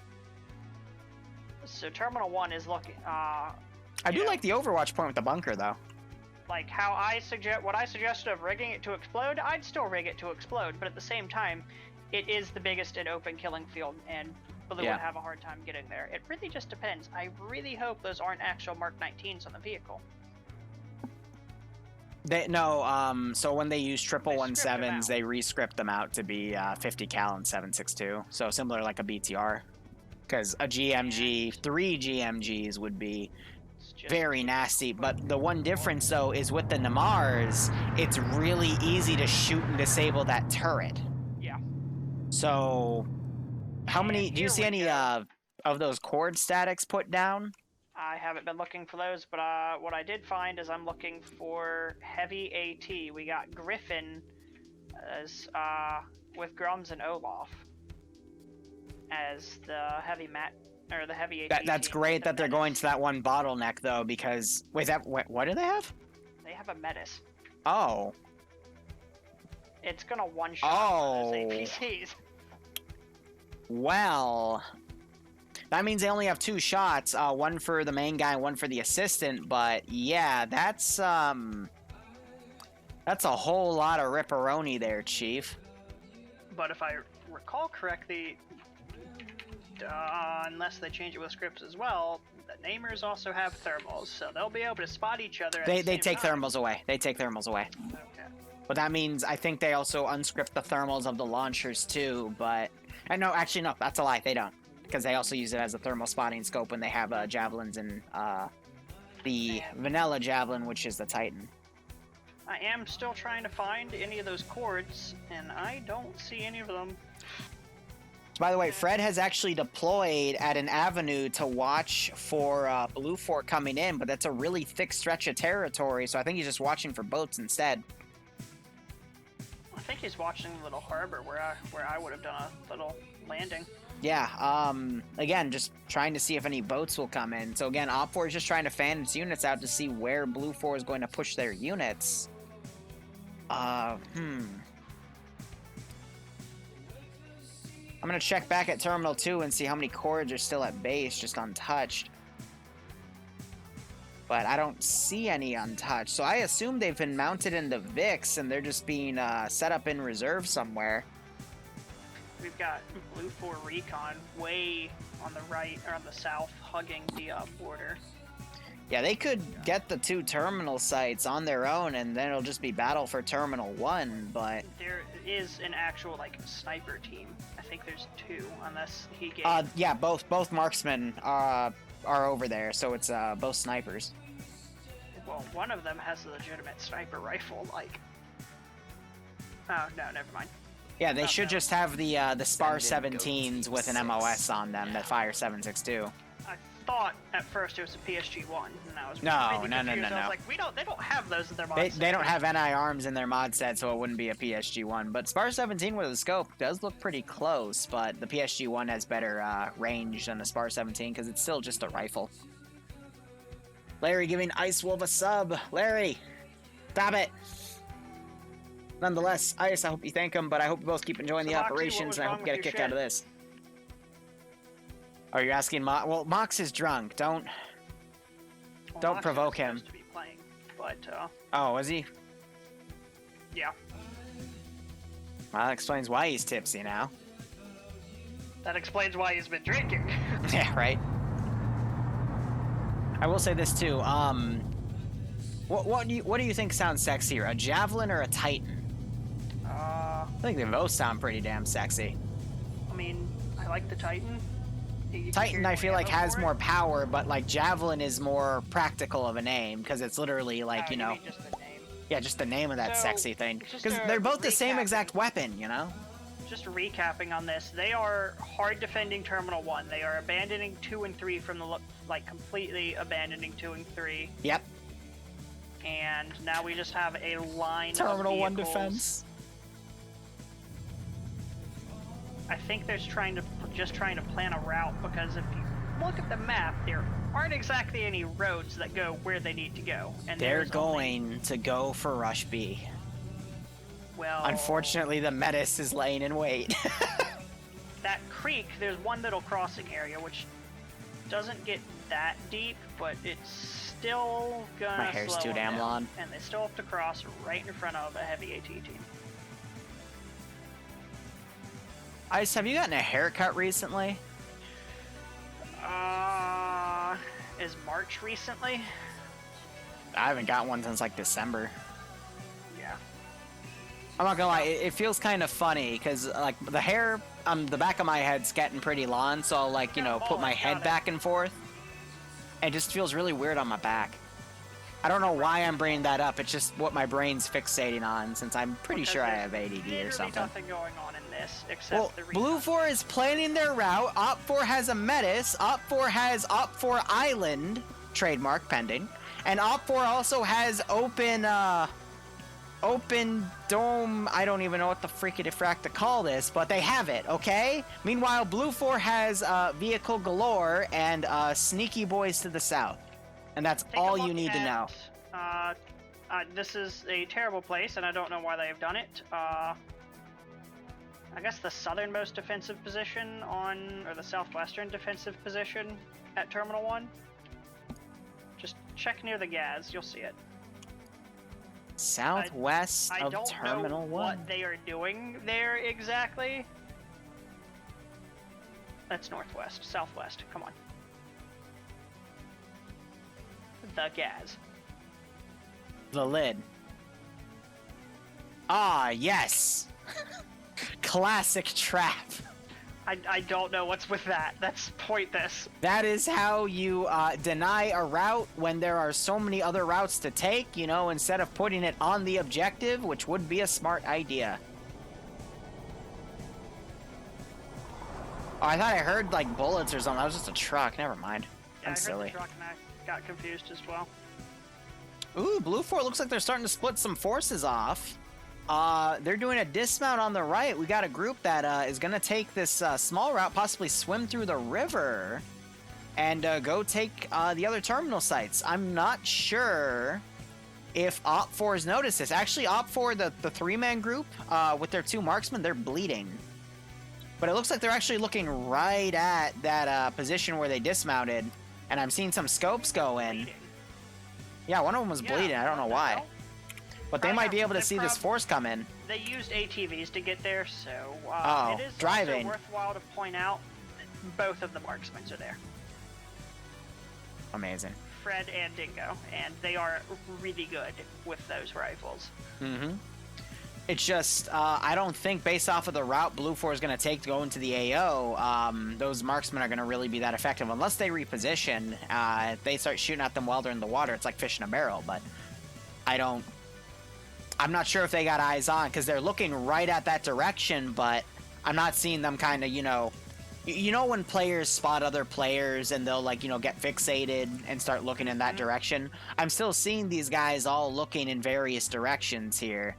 Speaker 12: So Terminal 1 is looking.
Speaker 1: I do like the Overwatch point with the bunker, though.
Speaker 12: Like how what I suggested of rigging it to explode, I'd still rig it to explode, but at the same time, it is the biggest and open killing field, and Blue would have a hard time getting there. It really just depends. I really hope those aren't actual Mark 19s on the vehicle.
Speaker 1: So when they use 117s, they re-script them out to be 50 cal and 7.62. So similar like a BTR. Because a GMG, 3 GMGs would be very nasty. But the one difference, though, is with the Namars, it's really easy to shoot and disable that turret.
Speaker 12: Yeah.
Speaker 1: So, how many... Do you see any of those cord statics put down?
Speaker 12: I haven't been looking for those, but what I did find is I'm looking for heavy AT. We got Griffin as with Grums and Olaf as the heavy AT.
Speaker 1: That's great that they're going to that one bottleneck though, because what do they have?
Speaker 12: They have a metis.
Speaker 1: Oh.
Speaker 12: It's gonna one-shot those APCs.
Speaker 1: Well, that means they only have 2 shots, one for the main guy and one for the assistant, but yeah, that's a whole lot of ripperoni there, Chief.
Speaker 12: But if I recall correctly, unless they change it with scripts as well, the namers also have thermals, so they'll be able to spot each other at
Speaker 1: They
Speaker 12: the same
Speaker 1: take
Speaker 12: time.
Speaker 1: thermals away. They take thermals away.
Speaker 12: Okay.
Speaker 1: But that means I think they also unscript the thermals of the launchers too, but... no, actually no, that's a lie, they don't. Because they also use it as a thermal spotting scope when they have javelins and the vanilla javelin, which is the Titan.
Speaker 12: I am still trying to find any of those cords, and I don't see any of them.
Speaker 1: By the way, Fred has actually deployed at an avenue to watch for BLUFOR coming in, but that's a really thick stretch of territory, so I think he's just watching for boats instead.
Speaker 12: I think he's watching the little harbor where I would have done a little landing.
Speaker 1: Yeah, again, just trying to see if any boats will come in. So again, OPFOR is just trying to fan its units out to see where BLUFOR is going to push their units. I'm gonna check back at Terminal 2 and see how many cords are still at base, just untouched. But I don't see any untouched, so I assume they've been mounted into VIX and they're just being set up in reserve somewhere.
Speaker 12: We've got BLUFOR Recon way on the right, or on the south, hugging the border.
Speaker 1: Yeah, they could get the 2 terminal sites on their own and then it'll just be battle for Terminal 1, but...
Speaker 12: There is an actual, sniper team. I think there's 2, unless he gave...
Speaker 1: yeah, both marksmen are over there, so it's both snipers.
Speaker 12: Well, one of them has a legitimate sniper rifle, Oh, no, never mind.
Speaker 1: Yeah, they should just have the SPAR 17s with an MOS on them that fire 7.62.
Speaker 12: I thought at first it was a PSG-1, and I was
Speaker 1: No.
Speaker 12: confused. I was like, they don't have those in their mod set.
Speaker 1: They don't have NI arms in their mod set, so it wouldn't be a PSG-1. But SPAR 17 with a scope does look pretty close, but the PSG-1 has better range than the SPAR 17 because it's still just a rifle. Larry giving Ice Wolf a sub. Larry, stop it. Nonetheless, Ice, I hope you thank him, but I hope you both keep enjoying the operations, and I hope you get a kick out of this. Oh, you're asking Mox? Well, Mox is drunk. Don't provoke him.
Speaker 12: To be playing, but,
Speaker 1: oh, is he?
Speaker 12: Yeah.
Speaker 1: Well, that explains why he's tipsy now.
Speaker 12: That explains why he's been drinking.
Speaker 1: Yeah, right. I will say this too. What do you think sounds sexier, a javelin or a Titan? I think they both sound pretty damn sexy.
Speaker 12: I mean, I like the Titan.
Speaker 1: Titan, I feel like, has more power, but javelin is more practical of a name because it's literally
Speaker 12: just the name.
Speaker 1: Yeah, just the name of that sexy thing. Because they're both the same exact weapon, you know.
Speaker 12: Just recapping on this, they are hard defending Terminal 1. They are abandoning 2 and 3 from the completely abandoning 2 and 3.
Speaker 1: Yep.
Speaker 12: And now we just have a line
Speaker 1: Terminal
Speaker 12: of
Speaker 1: 1 defense.
Speaker 12: I think they're just trying to plan a route, because if you look at the map, there aren't exactly any roads that go where they need to go. And
Speaker 1: they're going to go for Rush B.
Speaker 12: Well,
Speaker 1: Unfortunately, the metis is laying in wait.
Speaker 12: that creek, there's one little crossing area which doesn't get that deep, but it's still gonna
Speaker 1: My hair's
Speaker 12: slow
Speaker 1: too
Speaker 12: them
Speaker 1: damn
Speaker 12: down,
Speaker 1: long.
Speaker 12: and they still have to cross right in front of a heavy AT team.
Speaker 1: Ice, have you gotten a haircut recently?
Speaker 12: Is March recently?
Speaker 1: I haven't got one since like December.
Speaker 12: Yeah.
Speaker 1: I'm not gonna lie, it feels kind of funny because like the hair on the back of my head's getting pretty long, so I'll like, you know, put my head back and forth. And it just feels really weird on my back. I don't know why I'm bringing that up, it's just what my brain's fixating on since I'm pretty sure I have ADD or something.
Speaker 12: Nothing going on in this except the
Speaker 1: BLUFOR is planning their route, OPFOR has a metis, OPFOR has OPFOR Island, trademark pending, and OPFOR also has open dome, I don't even know what the freaking frack to call this, but they have it, okay? Meanwhile, BLUFOR has vehicle galore and sneaky boys to the south. And that's all you need to know.
Speaker 12: This is a terrible place, and I don't know why they have done it. I guess the southernmost defensive position or the southwestern defensive position at Terminal 1. Just check near the gas, you'll see it.
Speaker 1: Southwest of Terminal 1.
Speaker 12: I don't know what they are doing there exactly. That's northwest, southwest, come on. The gas.
Speaker 1: The lid. Ah, yes. Classic trap.
Speaker 12: I don't know what's with that. That's pointless.
Speaker 1: That is how you deny a route when there are so many other routes to take, you know, instead of putting it on the objective, which would be a smart idea. Oh, I thought I heard, like, bullets or something. That was just a truck. Never mind.
Speaker 12: Yeah,
Speaker 1: I'm silly.
Speaker 12: I heard the truck and I got confused as well.
Speaker 1: Ooh, BLUFOR looks like they're starting to split some forces off. They're doing a dismount on the right. We got a group that is going to take this small route, possibly swim through the river, and go take the other terminal sites. I'm not sure if OPFOR has noticed this. Actually, OPFOR, the three-man group, with their two marksmen, they're bleeding. But it looks like they're actually looking right at that position where they dismounted, and I'm seeing some scopes go in.
Speaker 12: Bleeding.
Speaker 1: Yeah, one of them was bleeding. I don't know why.
Speaker 12: Hell?
Speaker 1: But they might be able to see this force come in.
Speaker 12: They used ATVs to get there, so it is
Speaker 1: driving.
Speaker 12: also worthwhile to point out that both of the marksmen are there.
Speaker 1: Amazing.
Speaker 12: Fred and Dingo, and they are really good with those rifles.
Speaker 1: Mm-hmm. It's just, I don't think based off of the route BLUFOR is going to take to go into the AO, those marksmen are going to really be that effective unless they reposition. If they start shooting at them while they're in the water, it's like fish in a barrel, but I'm not sure if they got eyes on because they're looking right at that direction, but I'm not seeing them kind of, you know when players spot other players and they'll like, get fixated and start looking in that direction? I'm still seeing these guys all looking in various directions here.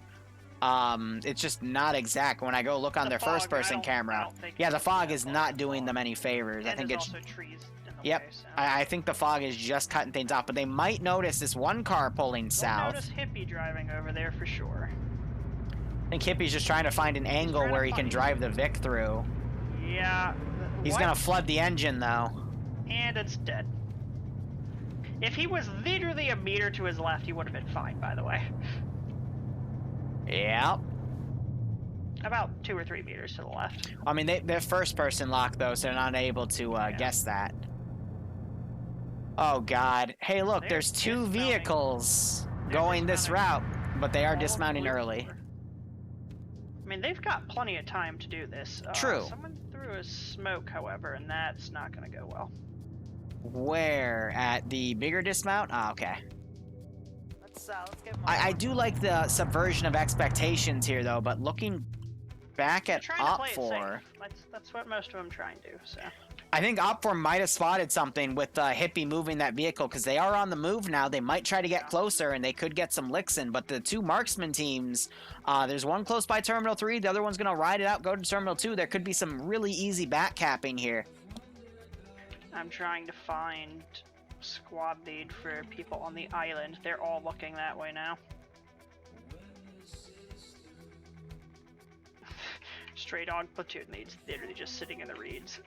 Speaker 1: It's just not exact when I go look on their first-person camera. Yeah, the fog is not doing them any favors. I think it's...
Speaker 12: also trees in the
Speaker 1: Yep,
Speaker 12: way, so.
Speaker 1: I think the fog is just cutting things off, but they might notice this one car pulling south.
Speaker 12: Notice Hippie driving over there for sure.
Speaker 1: I think Hippie's just trying to find an angle where he can drive the Vic through.
Speaker 12: Yeah.
Speaker 1: He's gonna flood the engine, though.
Speaker 12: And it's dead. If he was literally a meter to his left, he would have been fine, by the way.
Speaker 1: Yep.
Speaker 12: About 2 or 3 meters to the left.
Speaker 1: I mean, they're first-person lock, though, so they're not able to guess that. Oh, God. Hey, look, there's 2 vehicles going this route, but they are dismounting early.
Speaker 12: I mean, they've got plenty of time to do this.
Speaker 1: True.
Speaker 12: Someone threw a smoke, however, and that's not going to go well.
Speaker 1: Where? At the bigger dismount? Oh, okay.
Speaker 4: Let's get
Speaker 1: I do like the subversion of expectations here, though, but looking back at OPFOR...
Speaker 12: That's what most of them try and do, so...
Speaker 1: I think OPFOR might have spotted something with Hippie moving that vehicle, because they are on the move now. They might try to get closer, and they could get some licks in, but the 2 marksman teams, there's one close by Terminal 3, the other one's going to ride it out, go to Terminal 2. There could be some really easy backcapping here.
Speaker 12: I'm trying to find squad lead for people on the island. They're all looking that way now. straight on platoon leads, literally just sitting in the reeds.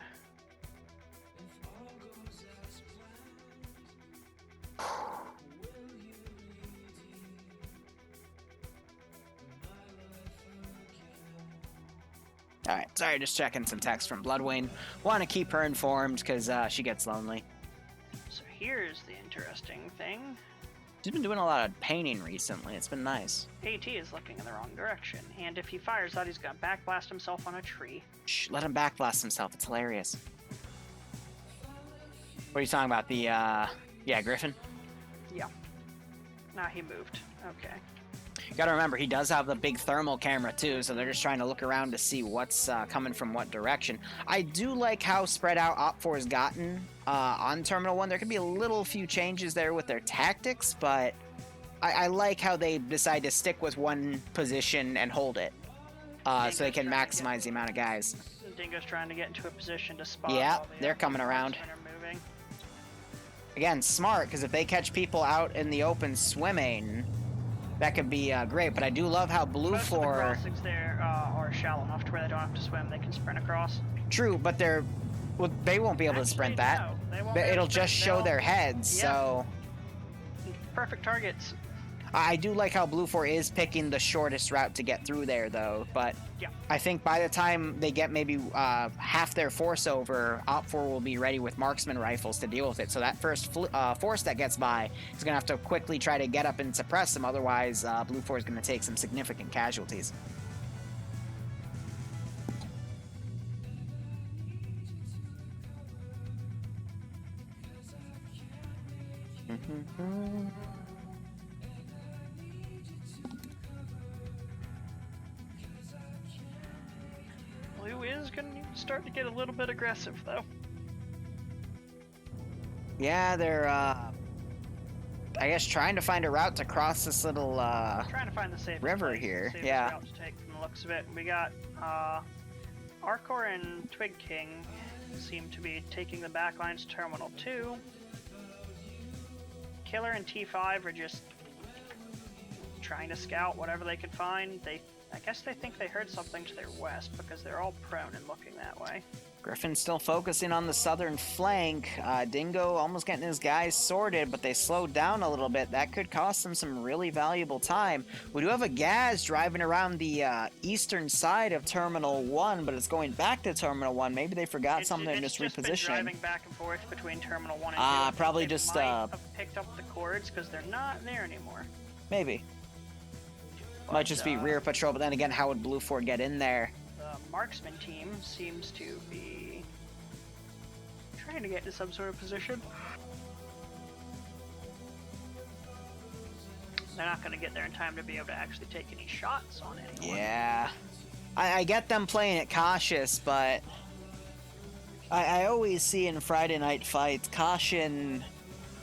Speaker 1: Alright, sorry, just checking some text from Bloodwayne. Want to keep her informed, because she gets lonely.
Speaker 12: So here's the interesting thing.
Speaker 1: She's been doing a lot of painting recently. It's been nice.
Speaker 12: AT is looking in the wrong direction, and if he fires that, he's gonna backblast himself on a tree.
Speaker 1: Shh, let him backblast himself. It's hilarious. What are you talking about? The, yeah, Griffin?
Speaker 12: Yeah. Nah, he moved. Okay.
Speaker 1: You gotta remember, he does have the big thermal camera too, so they're just trying to look around to see what's coming from what direction. I do like how spread out OPFOR's gotten on Terminal 1. There could be a little few changes there with their tactics, but I like how they decide to stick with one position and hold it, so they can maximize the amount of guys.
Speaker 12: Dingo's trying to get into a position to spot.
Speaker 1: Yeah, they're coming around. Again, smart, because if they catch people out in the open swimming, that could be great. But I do love how BLUFOR...
Speaker 12: Most of the crossings there are shallow enough to where they don't have to swim. They can sprint across.
Speaker 1: True, but they're... Well, they won't be able to sprint that. It'll just show their heads, so...
Speaker 12: Perfect targets.
Speaker 1: I do like how BLUFOR is picking the shortest route to get through there, though, but I think by the time they get maybe half their force over, OPFOR will be ready with marksman rifles to deal with it. So that first force that gets by is going to have to quickly try to get up and suppress them, otherwise BLUFOR is going to take some significant casualties.
Speaker 12: Blue is going to start to get a little bit aggressive, though.
Speaker 1: Yeah, they're, I guess, trying to find a route to cross this little,
Speaker 12: trying to find the safest
Speaker 1: river
Speaker 12: place,
Speaker 1: here.
Speaker 12: safest
Speaker 1: Yeah.
Speaker 12: route to take from the looks of it. We got, Arcor and Twig King seem to be taking the backlines to Terminal 2. Killer and T5 are just trying to scout whatever they can find. I guess they think they heard something to their west because they're all prone and looking that way.
Speaker 1: Griffin's still focusing on the southern flank. Dingo almost getting his guys sorted, but they slowed down a little bit. That could cost them some really valuable time. We do have a Gaz driving around the eastern side of Terminal 1, but it's going back to Terminal 1. Maybe they forgot something and just repositioning.
Speaker 12: Been driving back and forth between Terminal 1 and 2.
Speaker 1: Probably just
Speaker 12: might have picked up the cords because they're not there anymore.
Speaker 1: Maybe. Might just be rear patrol, but then again, how would BLUFOR get in there?
Speaker 12: The marksman team seems to be trying to get into some sort of position. They're not going to get there in time to be able to actually take any shots on anyone.
Speaker 1: Yeah. I get them playing it cautious, but I always see in Friday night fights, caution...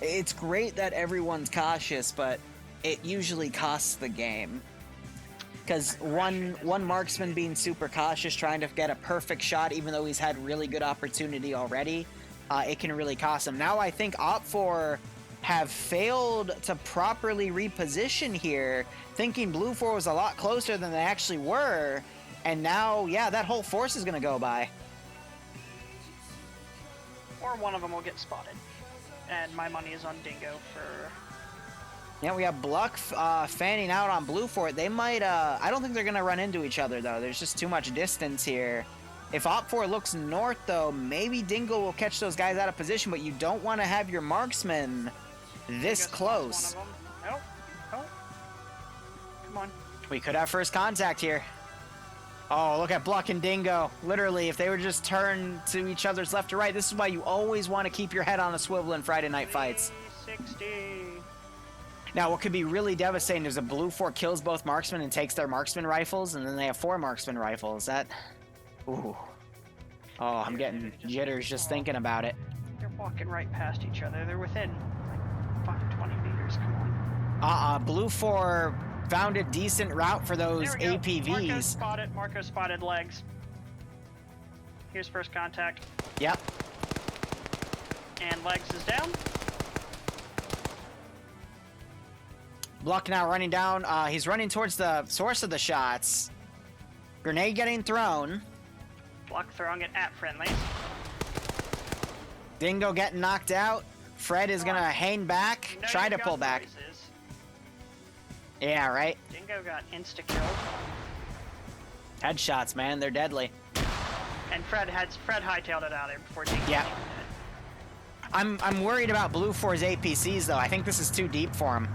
Speaker 1: It's great that everyone's cautious, but it usually costs the game. Because one marksman being super cautious, trying to get a perfect shot, even though he's had really good opportunity already, it can really cost him. Now I think OPFOR have failed to properly reposition here, thinking BLUFOR was a lot closer than they actually were, and now, yeah, that whole force is going to go by.
Speaker 12: Or one of them will get spotted. And my money is on Dingo for...
Speaker 1: Yeah, we have Bluck fanning out on BLUFOR. They might, I don't think they're going to run into each other, though. There's just too much distance here. If OPFOR looks north, though, maybe Dingo will catch those guys out of position, but you don't want to have your marksman this close.
Speaker 12: One of them. Nope. Oh. Come on.
Speaker 1: We could have first contact here. Oh, look at Bluck and Dingo. Literally, if they were just turned to each other's left or right, this is why you always want to keep your head on a swivel in Friday night fights.
Speaker 12: 60.
Speaker 1: Now, what could be really devastating is if BLUFOR kills both marksmen and takes their marksman rifles, and then they have 4 marksman rifles. That... Ooh. Oh, I'm getting jitters just thinking about it.
Speaker 12: They're walking right past each other. They're within, like, fucking 20 meters. Come on.
Speaker 1: BLUFOR found a decent route for those APVs.
Speaker 12: Marco spotted legs. Here's first contact.
Speaker 1: Yep.
Speaker 12: And legs is down.
Speaker 1: Bluck now running down. He's running towards the source of the shots. Grenade getting thrown.
Speaker 12: Block throwing it at friendlies.
Speaker 1: Dingo getting knocked out. Fred is gonna hang back, try to pull back. Yeah, right?
Speaker 12: Dingo got insta-killed.
Speaker 1: Headshots, man, they're deadly.
Speaker 12: And Fred hightailed it out of there before Dingo.
Speaker 1: Yeah. I'm worried about BLUFOR's APCs though. I think this is too deep for him.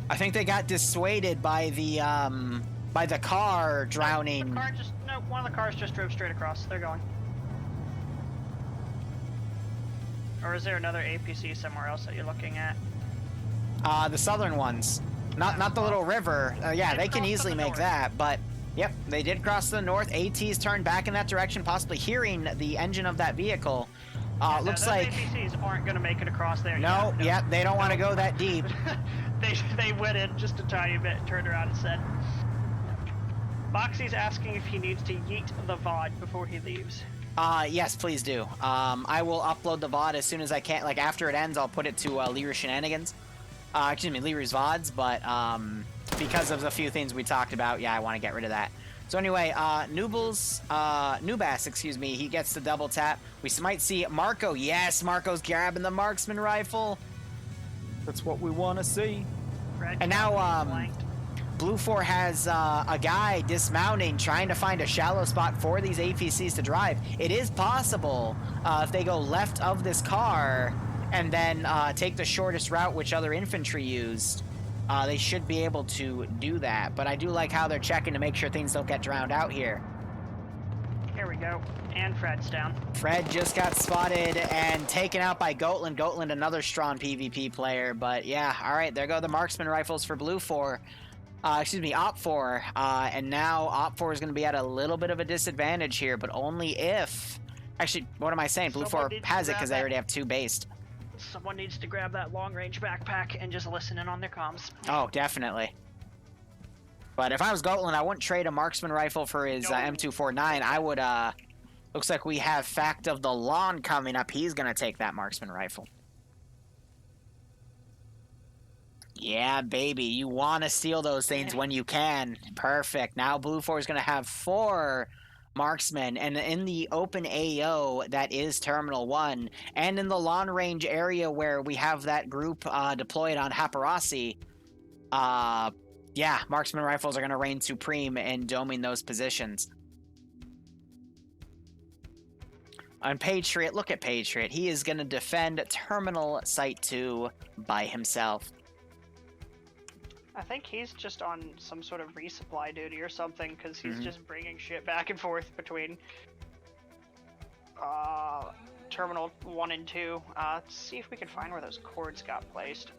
Speaker 1: I think they got dissuaded by the car drowning.
Speaker 12: One of the cars just drove straight across. They're going. Or is there another APC somewhere else that you're looking at?
Speaker 1: The southern ones. Not the little river. Yeah, they can easily make that, but yep, they did cross to the north. ATs turned back in that direction, possibly hearing the engine of that vehicle. Looks
Speaker 12: those
Speaker 1: like
Speaker 12: APCs aren't going to make it across there.
Speaker 1: No, yep, they don't want to go that deep.
Speaker 12: They went in just a tiny bit, turned around and said, Moxie's asking if he needs to yeet the VOD before he leaves.
Speaker 1: Yes, please do. I will upload the VOD as soon as I can. Like, after it ends, I'll put it to Liru Shenanigans. Excuse me, Liru's VODs, but because of the few things we talked about, yeah, I want to get rid of that. So anyway, Nubas, excuse me, he gets the double tap. We might see Marco. Yes, Marco's grabbing the marksman rifle. That's what we want to see. And now, BLUFOR has a guy dismounting, trying to find a shallow spot for these APCs to drive. It is possible, if they go left of this car and then take the shortest route which other infantry used, they should be able to do that. But I do like how they're checking to make sure things don't get drowned out here.
Speaker 12: Here we go. And Fred's down.
Speaker 1: Fred just got spotted and taken out by Gotland. Gotland, another strong PvP player. But yeah, all right, there go the marksman rifles for BLUFOR. Excuse me, OPFOR. And now OPFOR is going to be at a little bit of a disadvantage here, but only if... Actually, what am I saying? BLUFOR has it because they already have 2 based.
Speaker 12: Someone needs to grab that long-range backpack and just listen in on their comms.
Speaker 1: Oh, definitely. But if I was Gotland, I wouldn't trade a marksman rifle for his M249. I would, looks like we have Fact of the Lawn coming up. He's going to take that marksman rifle. Yeah, baby. You want to steal those things when you can. Perfect. Now BLUFOR is going to have 4 marksmen, and in the open AO that is Terminal 1, and in the long range area where we have that group deployed on Haparasi, yeah, marksman rifles are going to reign supreme in doming those positions. On Patriot, look at Patriot. He is going to defend Terminal Site 2 by himself.
Speaker 12: I think he's just on some sort of resupply duty or something, because he's just bringing shit back and forth between Terminal 1 and 2. Let's see if we can find where those cords got placed.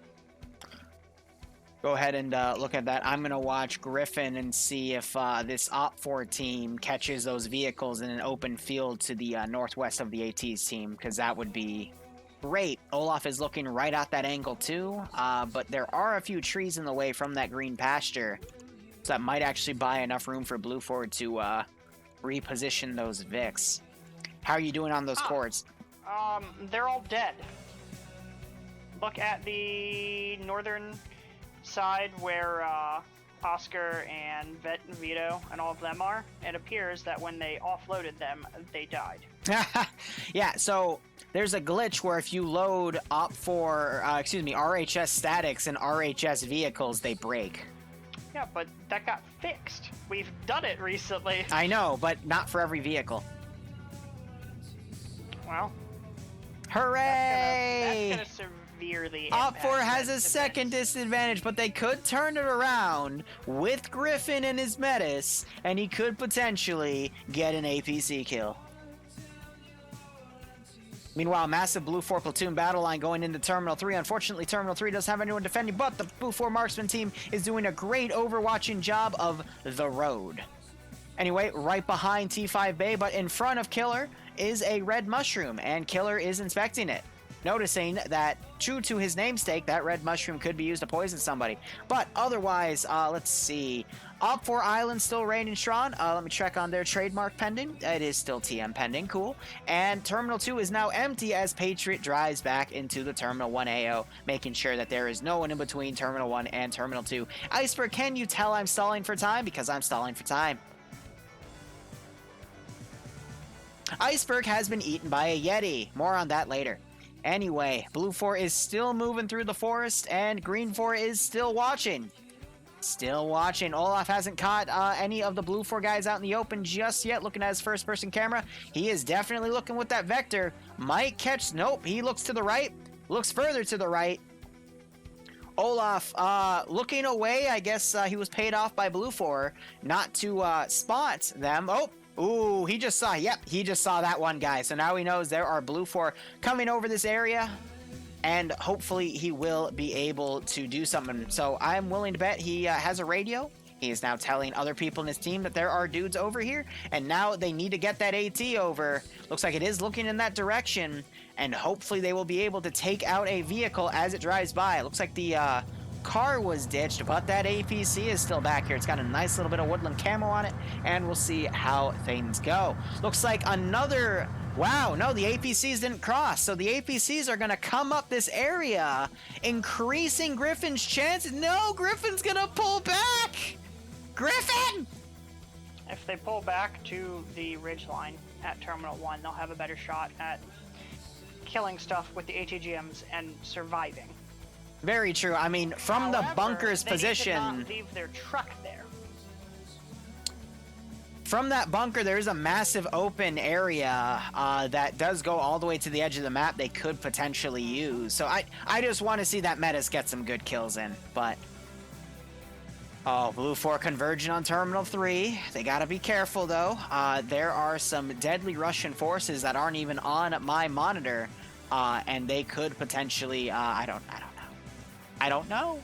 Speaker 1: Go ahead and look at that. I'm going to watch Griffin and see if this OPFOR team catches those vehicles in an open field to the northwest of the AT's team, because that would be great. Olaf is looking right at that angle too, but there are a few trees in the way from that green pasture, so that might actually buy enough room for BLUFOR to reposition those Vics. How are you doing on those cords?
Speaker 12: They're all dead. Look at the northern side where Oscar and Vet and Vito and all of them are. It appears that when they offloaded them, they died.
Speaker 1: Yeah, so there's a glitch where if you load RHS statics and RHS vehicles, they break.
Speaker 12: Yeah, but that got fixed. We've done it recently.
Speaker 1: I know, but not for every vehicle.
Speaker 12: Well,
Speaker 1: hooray!
Speaker 12: That's gonna severely
Speaker 1: OPFOR has a second disadvantage, but they could turn it around with Griffin and his Metis, and he could potentially get an APC kill. Meanwhile, massive BLUFOR platoon battle line going into Terminal 3. Unfortunately, Terminal 3 doesn't have anyone defending, but the BLUFOR marksman team is doing a great overwatching job of the road. Anyway, right behind T5 Bay, but in front of Killer is a red mushroom, and Killer is inspecting it. noticing that, true to his namesake, that red mushroom could be used to poison somebody. But otherwise, let's see. OPFOR Island still reigning strong. Let me check on their trademark pending. It is still TM pending. Cool. And Terminal 2 is now empty as Patriot drives back into the Terminal 1 AO, making sure that there is no one in between Terminal 1 and Terminal 2. Iceberg, can you tell I'm stalling for time? Because I'm stalling for time. Iceberg has been eaten by a Yeti. More on that later. Anyway, BLUFOR is still moving through the forest, and GreenFOR is still watching. Still watching. Olaf hasn't caught any of the BLUFOR guys out in the open just yet, looking at his first-person camera. He is definitely looking with that vector. Might catch... Nope, he looks to the right. Looks further to the right. Olaf, looking away. I guess he was paid off by BLUFOR not to spot them. Oh! Ooh, he just saw, yep, he just saw that one guy. So now he knows there are BLUFOR coming over this area, and hopefully he will be able to do something. So I'm willing to bet he has a radio. He is now telling other people in his team that there are dudes over here, and now they need to get that AT over. Looks like it is looking in that direction, and hopefully they will be able to take out a vehicle as it drives by. It looks like the car was ditched, but that APC is still back here. It's got a nice little bit of woodland camo on it, and we'll see how things go. Looks like another... Wow, no, the APCs didn't cross, so the APCs are going to come up this area, increasing Griffin's chances. No, Griffin's going to pull back! Griffin!
Speaker 12: If they pull back to the ridgeline at Terminal 1, they'll have a better shot at killing stuff with the ATGMs and surviving.
Speaker 1: Very true. I mean, from
Speaker 12: However,
Speaker 1: the bunker's
Speaker 12: they
Speaker 1: position...
Speaker 12: Need to not leave their truck there.
Speaker 1: From that bunker, there's a massive open area that does go all the way to the edge of the map they could potentially use. So I just want to see that metis get some good kills in, but... Oh, BLUFOR converging on Terminal 3. They gotta be careful, though. There are some deadly Russian forces that aren't even on my monitor, and they could potentially... I don't know.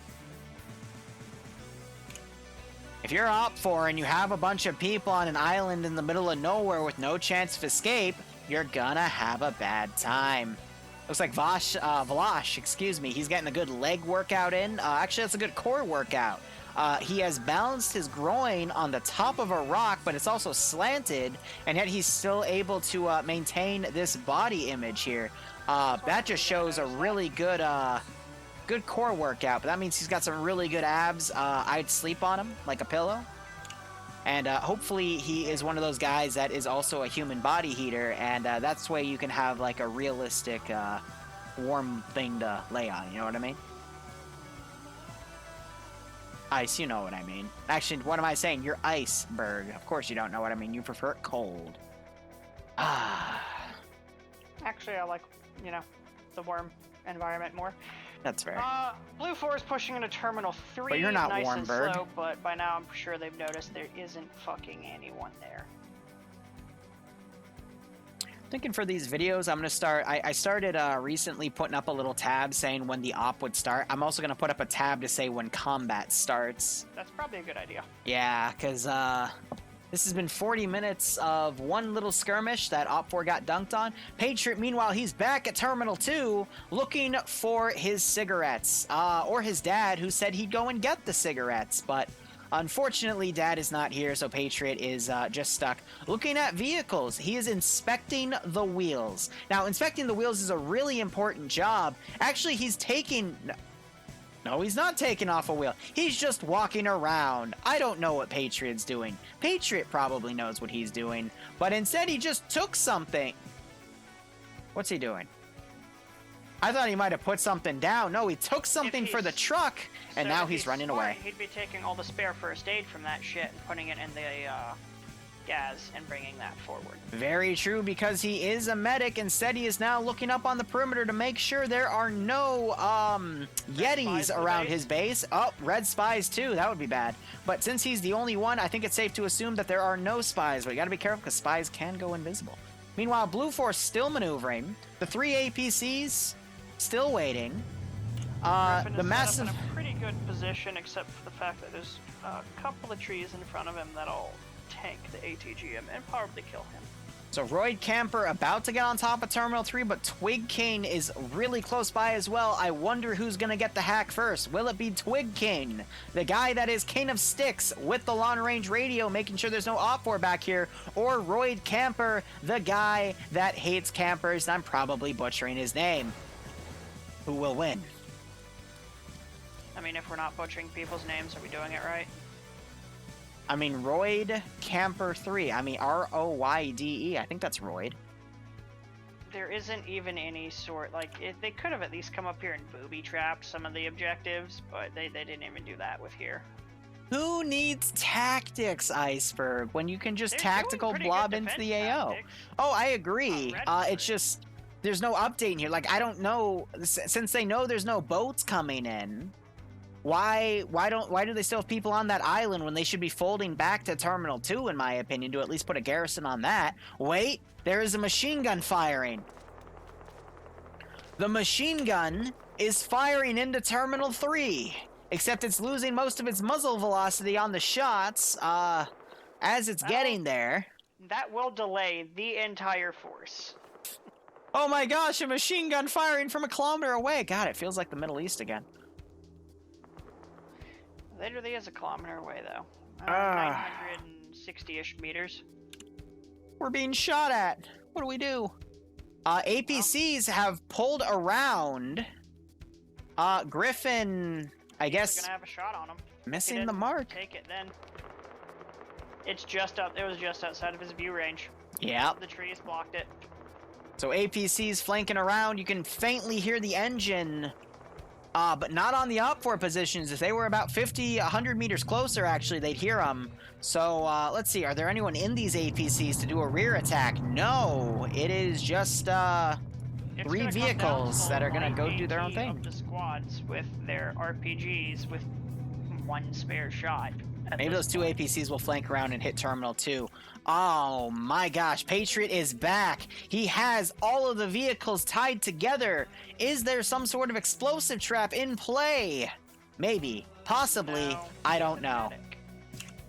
Speaker 1: If you're OPFOR and you have a bunch of people on an island in the middle of nowhere with no chance of escape, you're gonna have a bad time. Looks like Vlash, excuse me, he's getting a good leg workout in. Actually, that's a good core workout. He has balanced his groin on the top of a rock, but it's also slanted, and yet he's still able to maintain this body image here. That just shows a really good... good core workout, but that means he's got some really good abs. I'd sleep on him like a pillow. And hopefully he is one of those guys that is also a human body heater, and that's the way you can have like a realistic warm thing to lay on, you know what I mean? Ice, you know what I mean. Actually, what am I saying? You're iceberg. Of course you don't know what I mean. You prefer it cold.
Speaker 12: Actually, I like, you know, the warm environment more.
Speaker 1: That's fair.
Speaker 12: BLUFOR is pushing into Terminal 3.
Speaker 1: But you're not
Speaker 12: nice
Speaker 1: warm,
Speaker 12: and
Speaker 1: bird.
Speaker 12: slow, but by now I'm sure they've noticed there isn't fucking anyone there.
Speaker 1: Thinking for these videos, I'm going to start... I started recently putting up a little tab saying when the op would start. I'm also going to put up a tab to say when combat starts.
Speaker 12: That's probably a good idea.
Speaker 1: Yeah, because this has been 40 minutes of one little skirmish that OPFOR got dunked on. Patriot, meanwhile, he's back at Terminal 2 looking for his cigarettes. Or his dad, who said he'd go and get the cigarettes. But unfortunately, Dad is not here, so Patriot is just stuck looking at vehicles. He is inspecting the wheels. Now, inspecting the wheels is a really important job. Actually, he's taking... No, he's not taking off a wheel. He's just walking around. I don't know what Patriot's doing. Patriot probably knows what he's doing, but instead he just took something. What's he doing? I thought he might have put something down. No, he took something for the truck, and now he's running away.
Speaker 12: He'd be taking all the spare first aid from that shit and putting it in the gas and bringing that forward.
Speaker 1: Very true, because he is a medic. Instead, he is now looking up on the perimeter to make sure there are no Yetis around his base. Oh, red spies too. That would be bad. But since he's the only one, I think it's safe to assume that there are no spies. But you gotta be careful because spies can go invisible. Meanwhile, BLUFOR still maneuvering. The 3 APCs still waiting.
Speaker 12: The massive... in a pretty good position, except for the fact that there's a couple of trees in front of him that'll tank the ATGM and probably kill him.
Speaker 1: So Royd Camper about to get on top of Terminal 3, but Twig Kane is really close by as well. I wonder who's going to get the hack first. Will it be Twig Kane, the guy that is King of Sticks with the long-range radio, making sure there's no OPFOR back here, or Royd Camper, the guy that hates campers, and I'm probably butchering his name? Who will win?
Speaker 12: I mean, if we're not butchering people's names, are we doing it right?
Speaker 1: I mean, Royd Camper 3. I mean, R-O-Y-D-E. I think that's Royd.
Speaker 12: There isn't even any sort, like, they could have at least come up here and booby-trapped some of the objectives, but they didn't even do that with here.
Speaker 1: Who needs tactics, Iceberg, when you can just tactical blob into the AO? Tactics. Oh, I agree. It's just, there's no update in here. Like, I don't know, since they know there's no boats coming in, why do they still have people on that island when they should be folding back to Terminal 2, in my opinion, to at least put a garrison on that? Wait, there is a machine gun firing. The machine gun is firing into Terminal 3, except it's losing most of its muzzle velocity on the shots, as it's getting there.
Speaker 12: That will delay the entire force.
Speaker 1: Oh my gosh, a machine gun firing from a kilometer away. God, it feels like the Middle East again.
Speaker 12: Literally is a kilometer away, though. 960-ish meters.
Speaker 1: We're being shot at. What do we do? APCs have pulled around. Griffin, I guess,
Speaker 12: gonna have a shot on him.
Speaker 1: Missing the mark.
Speaker 12: Take it then. It's just up. It was just outside of his view range.
Speaker 1: Yeah.
Speaker 12: The trees blocked it.
Speaker 1: So APCs flanking around. You can faintly hear the engine. But not on the OPFOR positions. If they were about 50, 100 meters closer, actually, they'd hear them. So, let's see. Are there anyone in these APCs to do a rear attack? No. It is just, 3 vehicles that are going to go do their own thing.
Speaker 12: The squads with their RPGs with 1 spare shot.
Speaker 1: Maybe those 2 APCs will flank around and hit Terminal 2. Oh my gosh, Patriot is back. He has all of the vehicles tied together. Is there some sort of explosive trap in play? Maybe. Possibly.
Speaker 12: No,
Speaker 1: I don't know.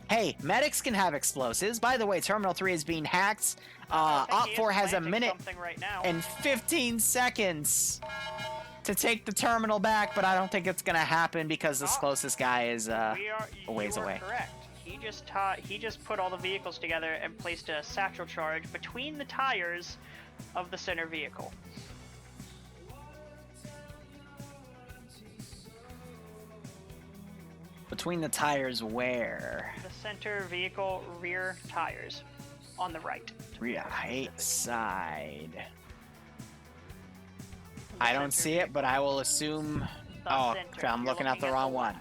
Speaker 1: Hey, medics can have explosives. By the way, Terminal 3 is being hacked. OPFOR has a minute
Speaker 12: right
Speaker 1: and 15 seconds to take the terminal back, but I don't think it's gonna happen because this closest guy is a ways away.
Speaker 12: Correct. He just put all the vehicles together and placed a satchel charge between the tires of the center vehicle.
Speaker 1: Between the tires where?
Speaker 12: The center vehicle rear tires on the right.
Speaker 1: Right side. I don't see it, but I will assume... Oh, I'm looking at the wrong one.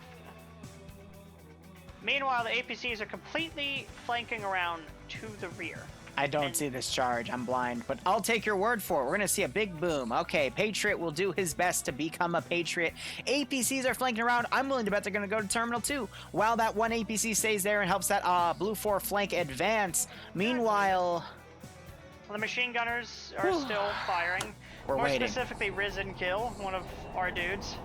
Speaker 12: Meanwhile, the APCs are completely flanking around to the rear.
Speaker 1: I don't see this charge. I'm blind, but I'll take your word for it. We're going to see a big boom. Okay, Patriot will do his best to become a Patriot. APCs are flanking around. I'm willing to bet they're going to go to Terminal 2 while that one APC stays there and helps that BLUFOR flank advance. Meanwhile...
Speaker 12: The machine gunners are still firing.
Speaker 1: We're
Speaker 12: More
Speaker 1: waiting.
Speaker 12: specifically, Risen Kill, one of our dudes.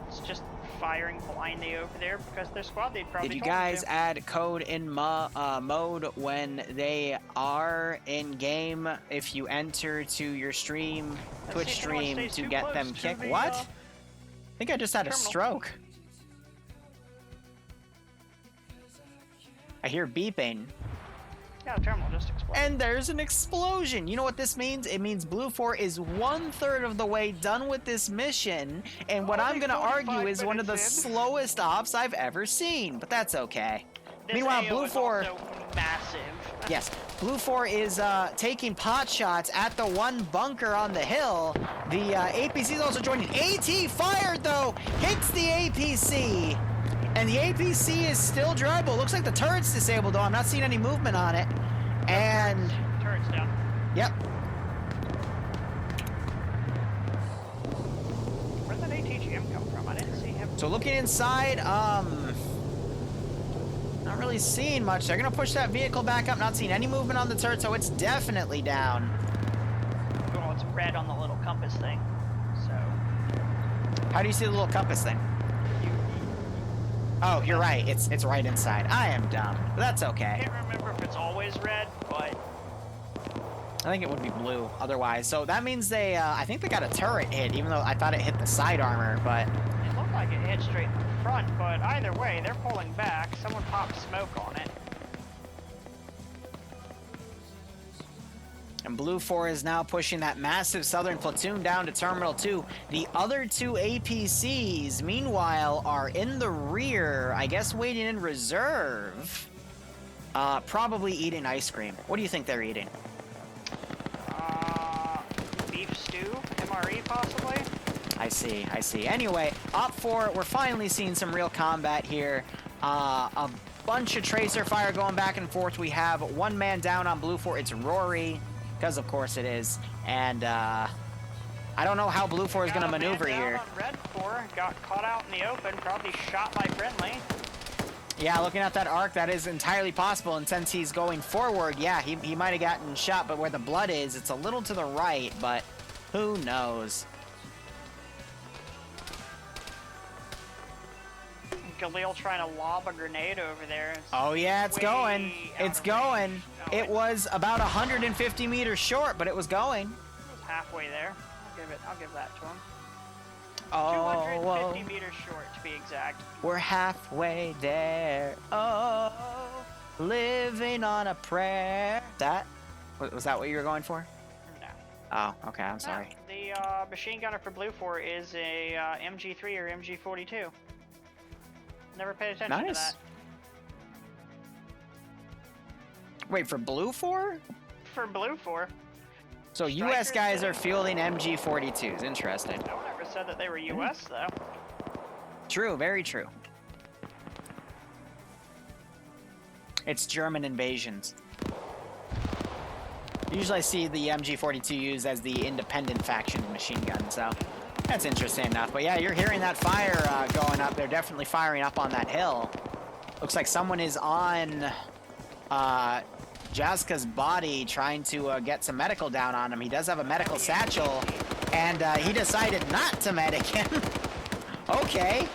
Speaker 12: It's just firing blindly over there because their squad lead probably
Speaker 1: Did you
Speaker 12: told them
Speaker 1: guys
Speaker 12: to.
Speaker 1: add code in mode when they are in game if you enter to your stream, Twitch stream, to get them kicked? What? I think I just had a stroke. I hear beeping.
Speaker 12: Yeah, the terminal just exploded.
Speaker 1: And there's an explosion. You know what this means? It means BLUFOR is 1/3 of the way done with this mission, and what I'm going to argue is one of the slowest ops I've ever seen, but that's okay. Meanwhile,
Speaker 12: AO
Speaker 1: BLUFOR...
Speaker 12: is also massive.
Speaker 1: Yes, BLUFOR is taking pot shots at the one bunker on the hill. The APC is also joining. AT fired, though! Hits the APC! And the APC is still drivable. Looks like the turret's disabled, though. I'm not seeing any movement on it. And...
Speaker 12: Turret's down.
Speaker 1: Yep.
Speaker 12: Where'd that ATGM come from? I didn't see him.
Speaker 1: So looking inside, not really seeing much. They're going to push that vehicle back up. Not seeing any movement on the turret, so it's definitely down.
Speaker 12: Well, it's red on the little compass thing. So...
Speaker 1: How do you see the little compass thing? Oh, you're right. It's right inside. I am dumb. But that's okay.
Speaker 12: I can't remember if it's always red, but
Speaker 1: I think it would be blue otherwise. So that means they, I think they got a turret hit, even though I thought it hit the side armor, but...
Speaker 12: it looked like it hit straight in front, but either way, they're pulling back. Someone popped smoke on it.
Speaker 1: And BLUFOR is now pushing that massive southern platoon down to Terminal 2. The other two APCs, meanwhile, are in the rear, I guess waiting in reserve. Probably eating ice cream. What do you think they're eating?
Speaker 12: Beef stew? MRE, possibly?
Speaker 1: I see, I see. Anyway, OPFOR, we're finally seeing some real combat here. A bunch of tracer fire going back and forth. We have one man down on BLUFOR. It's Rory. Because of course it is, and I don't know how BLUFOR is going to maneuver here.
Speaker 12: Red 4 got caught out in the open, probably shot by friendly.
Speaker 1: Yeah, looking at that arc, that is entirely possible, and since he's going forward, yeah, he might have gotten shot, but where the blood is, it's a little to the right, but who knows?
Speaker 12: Galil trying to lob a grenade over there.
Speaker 1: Oh yeah, it's going. It's going.
Speaker 12: Oh,
Speaker 1: it was about 150 meters short, but it was going.
Speaker 12: It was halfway there. I'll give that to him.
Speaker 1: Oh,
Speaker 12: 250 meters short to be exact.
Speaker 1: We're halfway there. Oh, living on a prayer. Was that what you were going for?
Speaker 12: No.
Speaker 1: Oh, okay. I'm sorry.
Speaker 12: No, the machine gunner for BLUFOR is a MG3 or MG42. Never paid attention to that.
Speaker 1: Wait, for BLUFOR?
Speaker 12: For BLUFOR.
Speaker 1: So US guys are fielding MG42s. Interesting.
Speaker 12: No one ever said that they were US, though.
Speaker 1: True, very true. It's German invasions. Usually I see the MG42 used as the independent faction machine gun, so that's interesting enough. But yeah, you're hearing that fire going up. They're definitely firing up on that hill. Looks like someone is on Jaska's body trying to get some medical down on him. He does have a medical satchel, and he decided not to medic him. Okay.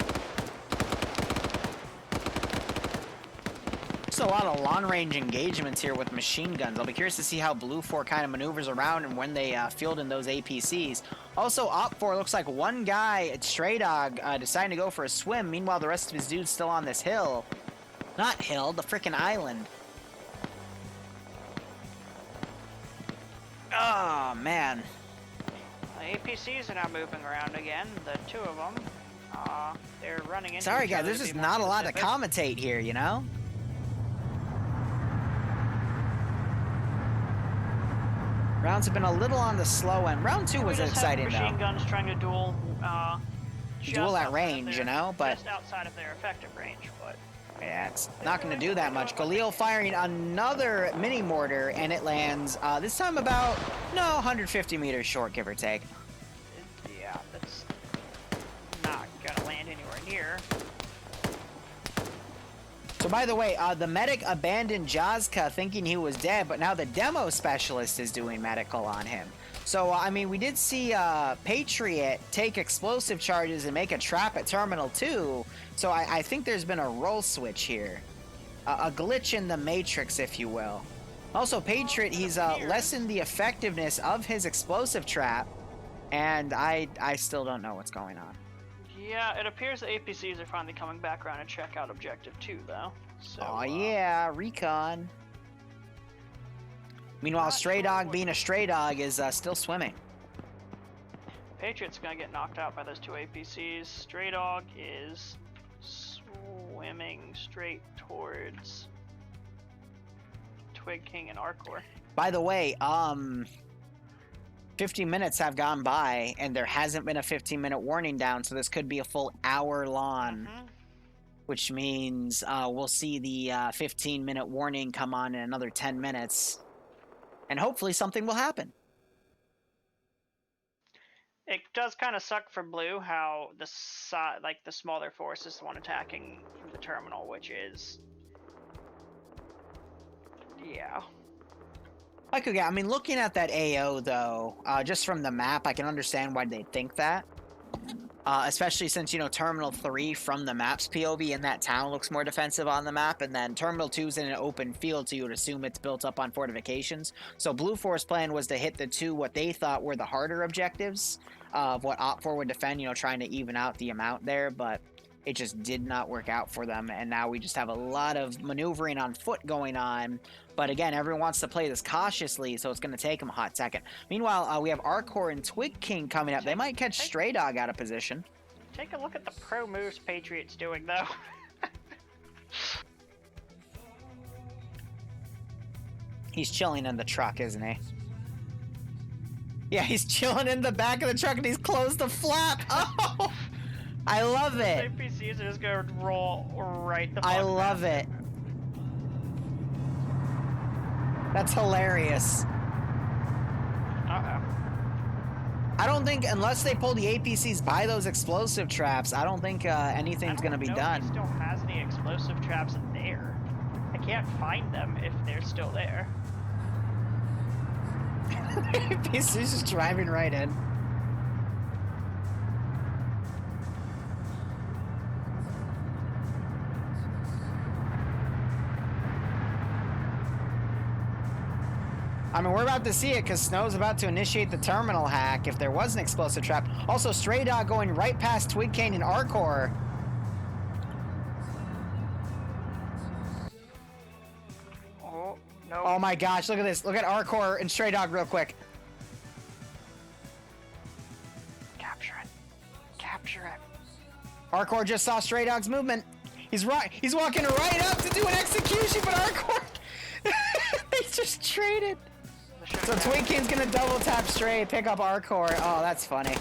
Speaker 1: Just a lot of long-range engagements here with machine guns. I'll be curious to see how BLUFOR kind of maneuvers around and when they field in those APCs. Also, OPFOR looks like one guy at Stray Dog deciding to go for a swim. Meanwhile, the rest of his dudes still on this hill. Not hill, the frickin' island. Oh, man.
Speaker 12: The APCs are now moving around again, the two of them. They're running into
Speaker 1: Sorry,
Speaker 12: each
Speaker 1: guys,
Speaker 12: other
Speaker 1: there's
Speaker 12: to
Speaker 1: just
Speaker 12: be
Speaker 1: not a
Speaker 12: more
Speaker 1: lot to
Speaker 12: specific.
Speaker 1: commentate here, you know? Rounds have been a little on the slow end. Round 2 was exciting, though.
Speaker 12: Machine guns trying to duel.
Speaker 1: Duel at range, you know, but
Speaker 12: just outside of their effective range, but.
Speaker 1: yeah, it's not going to do that much. Galil firing another mini mortar, and it lands this time about 150 meters short, give or take.
Speaker 12: Yeah, that's not gonna land anywhere near.
Speaker 1: So by the way, the medic abandoned Jazka thinking he was dead, but now the demo specialist is doing medical on him. So, I mean, we did see Patriot take explosive charges and make a trap at Terminal 2, so I think there's been a role switch here. A glitch in the matrix, if you will. Also, Patriot, he's lessened the effectiveness of his explosive trap, and I still don't know what's going on.
Speaker 12: Yeah, it appears the APCs are finally coming back around to check out Objective 2, though. So,
Speaker 1: oh yeah, recon. Meanwhile, Stray Dog being a Stray Dog is still swimming.
Speaker 12: Patriot's gonna get knocked out by those two APCs. Stray Dog is swimming straight towards Twig King and Arcor.
Speaker 1: By the way, 15 minutes have gone by, and there hasn't been a 15-minute warning down, so this could be a full hour long, which means we'll see the 15-minute warning come on in another 10 minutes, and hopefully something will happen.
Speaker 12: It does kind of suck for Blue how the smaller force is the one attacking the terminal, which is, yeah.
Speaker 1: I mean, looking at that AO, though, just from the map, I can understand why they'd think that. especially since, you know, Terminal 3 from the map's POV in that town looks more defensive on the map, and then Terminal 2's in an open field, so you would assume it's built up on fortifications. So BLUFOR's plan was to hit the two what they thought were the harder objectives of what OPFOR would defend, you know, trying to even out the amount there, but it just did not work out for them, and now we just have a lot of maneuvering on foot going on. But again, everyone wants to play this cautiously, so it's going to take them a hot second. Meanwhile, we have Arcor and Twig King coming up. They might catch Stray Dog out of position.
Speaker 12: Take a look at the pro moves Patriot's doing, though.
Speaker 1: He's chilling in the truck, isn't he? Yeah, he's chilling in the back of the truck, and he's closed the flap. Oh! I love it.
Speaker 12: APCs are just gonna roll right the fuck
Speaker 1: I love it. That's hilarious.
Speaker 12: Uh-oh.
Speaker 1: I don't think, unless they pull the APCs by those explosive traps, I don't think anything's gonna be done.
Speaker 12: He still has any explosive traps in there. I can't find them if they're still there.
Speaker 1: APC's just driving right in. I mean, we're about to see it because Snow's about to initiate the terminal hack if there was an explosive trap. Also, Stray Dog going right past Twig King and Arcor.
Speaker 12: Oh, no.
Speaker 1: Oh my gosh, look at this. Look at Arcor and Stray Dog real quick.
Speaker 12: Capture it. Capture it.
Speaker 1: Arcor just saw Stray Dog's movement. He's walking right up to do an execution, but Arcor... they just traded. So Twig King's gonna double tap Stray, pick up Arcor. Oh, that's funny.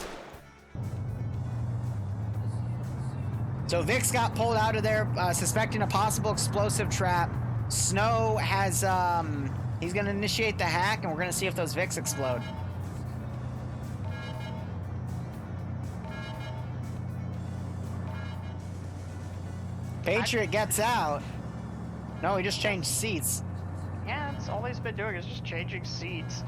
Speaker 1: So Vix got pulled out of there, suspecting a possible explosive trap. Snow has, he's gonna initiate the hack, and we're gonna see if those Vix explode. Patriot gets out. No, he just changed seats.
Speaker 12: Yeah, that's all he's been doing is just changing seats.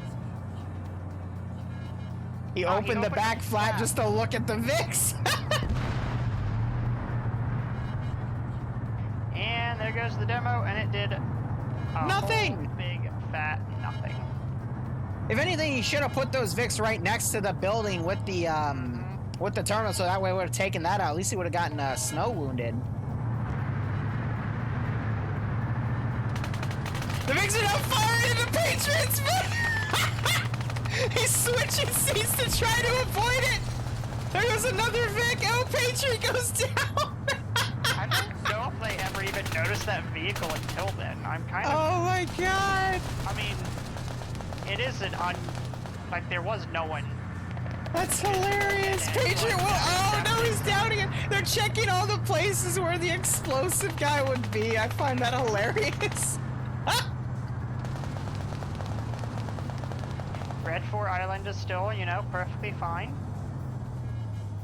Speaker 1: He opened the back flap just to look at the Vix.
Speaker 12: And there goes the demo, and it did
Speaker 1: nothing.
Speaker 12: Whole big fat nothing.
Speaker 1: If anything, he should have put those Vix right next to the building with the terminal, so that way we would have taken that out. At least he would have gotten Snow wounded. The Vix are now firing into Patriots! He's switching seats to try to avoid it! There goes another Vic! Oh, Patriot goes down!
Speaker 12: I don't know if they ever even noticed that vehicle until then. I'm kind of...
Speaker 1: Oh my god!
Speaker 12: I mean, it isn't like, there was no one...
Speaker 1: That's hilarious! Patriot will... Oh no, he's down again! They're checking all the places where the explosive guy would be. I find that hilarious.
Speaker 12: Red 4 Island is still, you know, perfectly fine.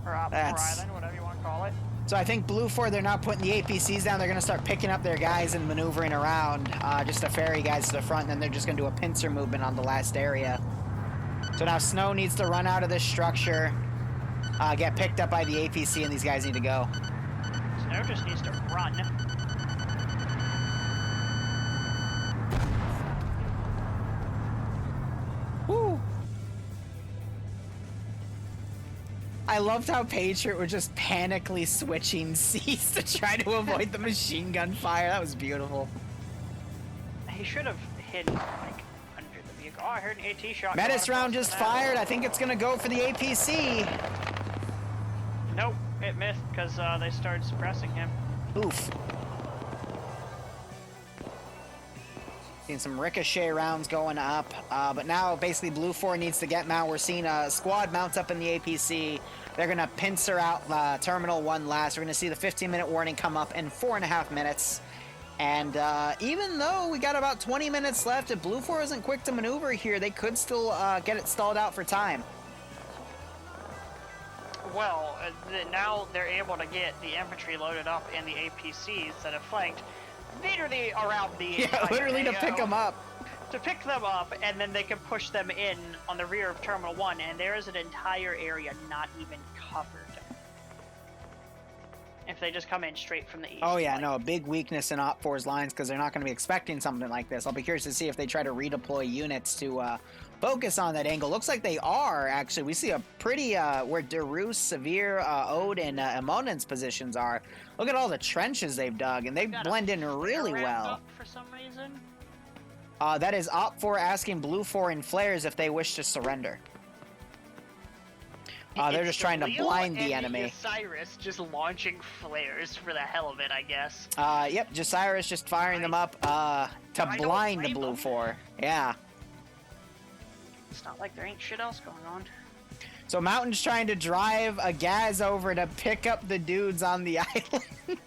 Speaker 12: Or OPFOR Island, whatever you want to call it.
Speaker 1: So I think BLUFOR, they're not putting the APCs down. They're going to start picking up their guys and maneuvering around just to ferry guys to the front, and then they're just going to do a pincer movement on the last area. So now Snow needs to run out of this structure, get picked up by the APC, and these guys need to go.
Speaker 12: Snow just needs to run.
Speaker 1: Woo! I loved how Patriot were just panically switching seats to try to avoid the machine gun fire. That was beautiful.
Speaker 12: He should have hidden, like, under the vehicle. Oh, I heard an AT shot.
Speaker 1: Metis round just fired. I think it's going to go for the APC.
Speaker 12: Nope, it missed because they started suppressing him.
Speaker 1: Oof. Seeing some ricochet rounds going up, but now basically BLUFOR needs to get mount. We're seeing a squad mount up in the APC. They're going to pincer out Terminal 1 last. We're going to see the 15-minute warning come up in 4.5 minutes. And even though we got about 20 minutes left, if BLUFOR isn't quick to maneuver here, they could still get it stalled out for time.
Speaker 12: Well, now they're able to get the infantry loaded up and the APCs that have flanked literally around the...
Speaker 1: Yeah, literally to pick them up.
Speaker 12: To pick them up, and then they can push them in on the rear of Terminal 1, and there is an entire area not even covered. if they just come in straight from the east.
Speaker 1: Oh yeah, no, a big weakness in OPFOR's lines because they're not going to be expecting something like this. I'll be curious to see if they try to redeploy units to focus on that angle. Looks like they are, actually. We see a pretty, where Daru, Severe, Ode, and Emonen's positions are. Look at all the trenches they've dug, and they blend in really well.
Speaker 12: For some reason.
Speaker 1: That is OPFOR asking BLUFOR and Flares if they wish to surrender. They're just trying to blind the enemy.
Speaker 12: Cyrus just launching flares for the hell of it, I guess.
Speaker 1: Yep, Cyrus just firing them up to blind the BLUFOR. Yeah.
Speaker 12: It's not like there ain't shit else going on.
Speaker 1: So Mountain's trying to drive a Gaz over to pick up the dudes on the island.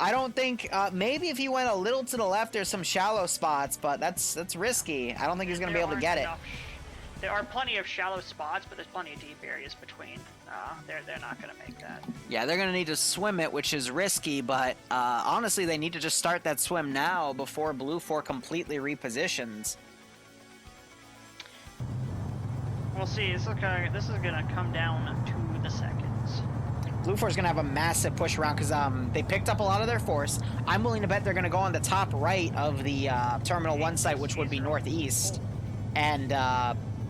Speaker 1: I don't think, maybe if he went a little to the left, there's some shallow spots, but that's risky. I don't think he's going to be able to get it.
Speaker 12: There are plenty of shallow spots, but there's plenty of deep areas between. They're not going to make that.
Speaker 1: Yeah, they're going to need to swim it, which is risky, but honestly, they need to just start that swim now before BLUFOR completely repositions.
Speaker 12: We'll see. This is gonna come down to the seconds.
Speaker 1: BLUFOR's gonna have a massive push around because they picked up a lot of their force. I'm willing to bet they're gonna go on the top right of the Terminal 1 site, which would be northeast, and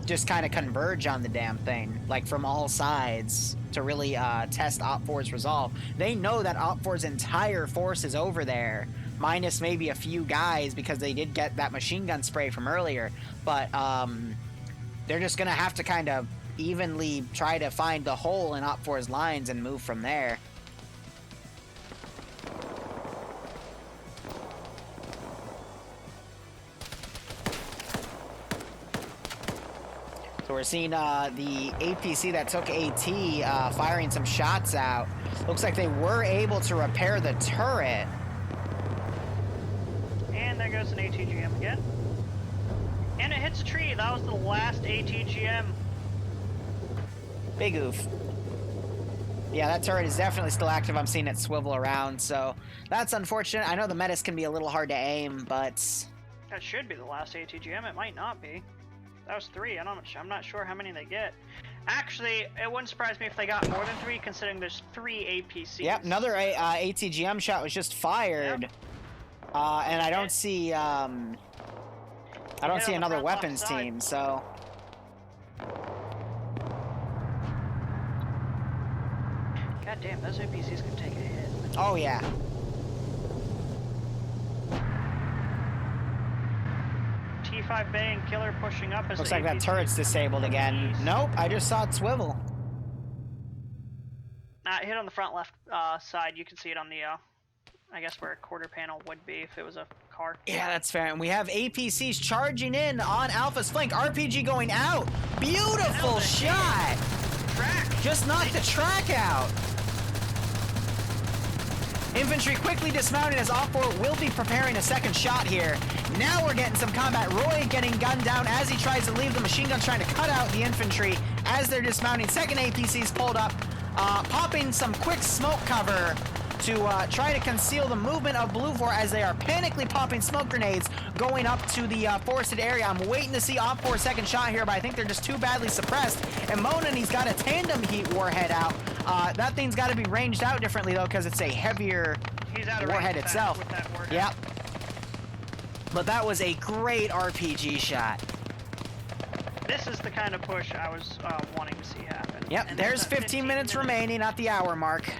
Speaker 1: just kind of converge on the damn thing, like from all sides, to really test OPFOR's resolve. They know that OPFOR's entire force is over there, minus maybe a few guys because they did get that machine gun spray from earlier, but they're just going to have to kind of evenly try to find the hole in OPFOR's lines and move from there. So we're seeing the APC that took AT firing some shots out. Looks like they were able to repair the turret.
Speaker 12: And there goes an ATGM again. And it hits a tree. That was the last ATGM.
Speaker 1: Big oof. Yeah, that turret is definitely still active. I'm seeing it swivel around, so that's unfortunate. I know the metis can be a little hard to aim, but...
Speaker 12: That should be the last ATGM. It might not be. That was 3. I'm not sure how many they get. Actually, it wouldn't surprise me if they got more than 3, considering there's 3 APCs.
Speaker 1: Yep, another ATGM shot was just fired. Yep. And I don't see... I don't see another weapons team, so...
Speaker 12: God damn, those APCs can take a hit.
Speaker 1: Oh, yeah.
Speaker 12: T5 Bay and Killer pushing up as
Speaker 1: looks like that turret's disabled again. Nope, I just saw it swivel.
Speaker 12: It hit on the front left side. You can see it on the... I guess where a quarter panel would be if it was a car.
Speaker 1: Yeah, that's fair. And we have APCs charging in on Alpha's flank. RPG going out. Beautiful shot.
Speaker 12: Track.
Speaker 1: Just knocked the track out. Infantry quickly dismounting as OPFOR will be preparing a second shot here. Now we're getting some combat. Roy getting gunned down as he tries to leave. The machine gun trying to cut out the infantry as they're dismounting. Second APC's pulled up, popping some quick smoke cover to try to conceal the movement of BLUFOR as they are panically popping smoke grenades going up to the forested area. I'm waiting to see OPFOR's second shot here, but I think they're just too badly suppressed. And Monin, he's got a tandem heat warhead out. That thing's got to be ranged out differently, though, because it's a heavier warhead itself. Yep. But that was a great RPG shot.
Speaker 12: This is the kind of push I was wanting to see happen.
Speaker 1: Yep, and there's 15 minutes remaining at the hour mark.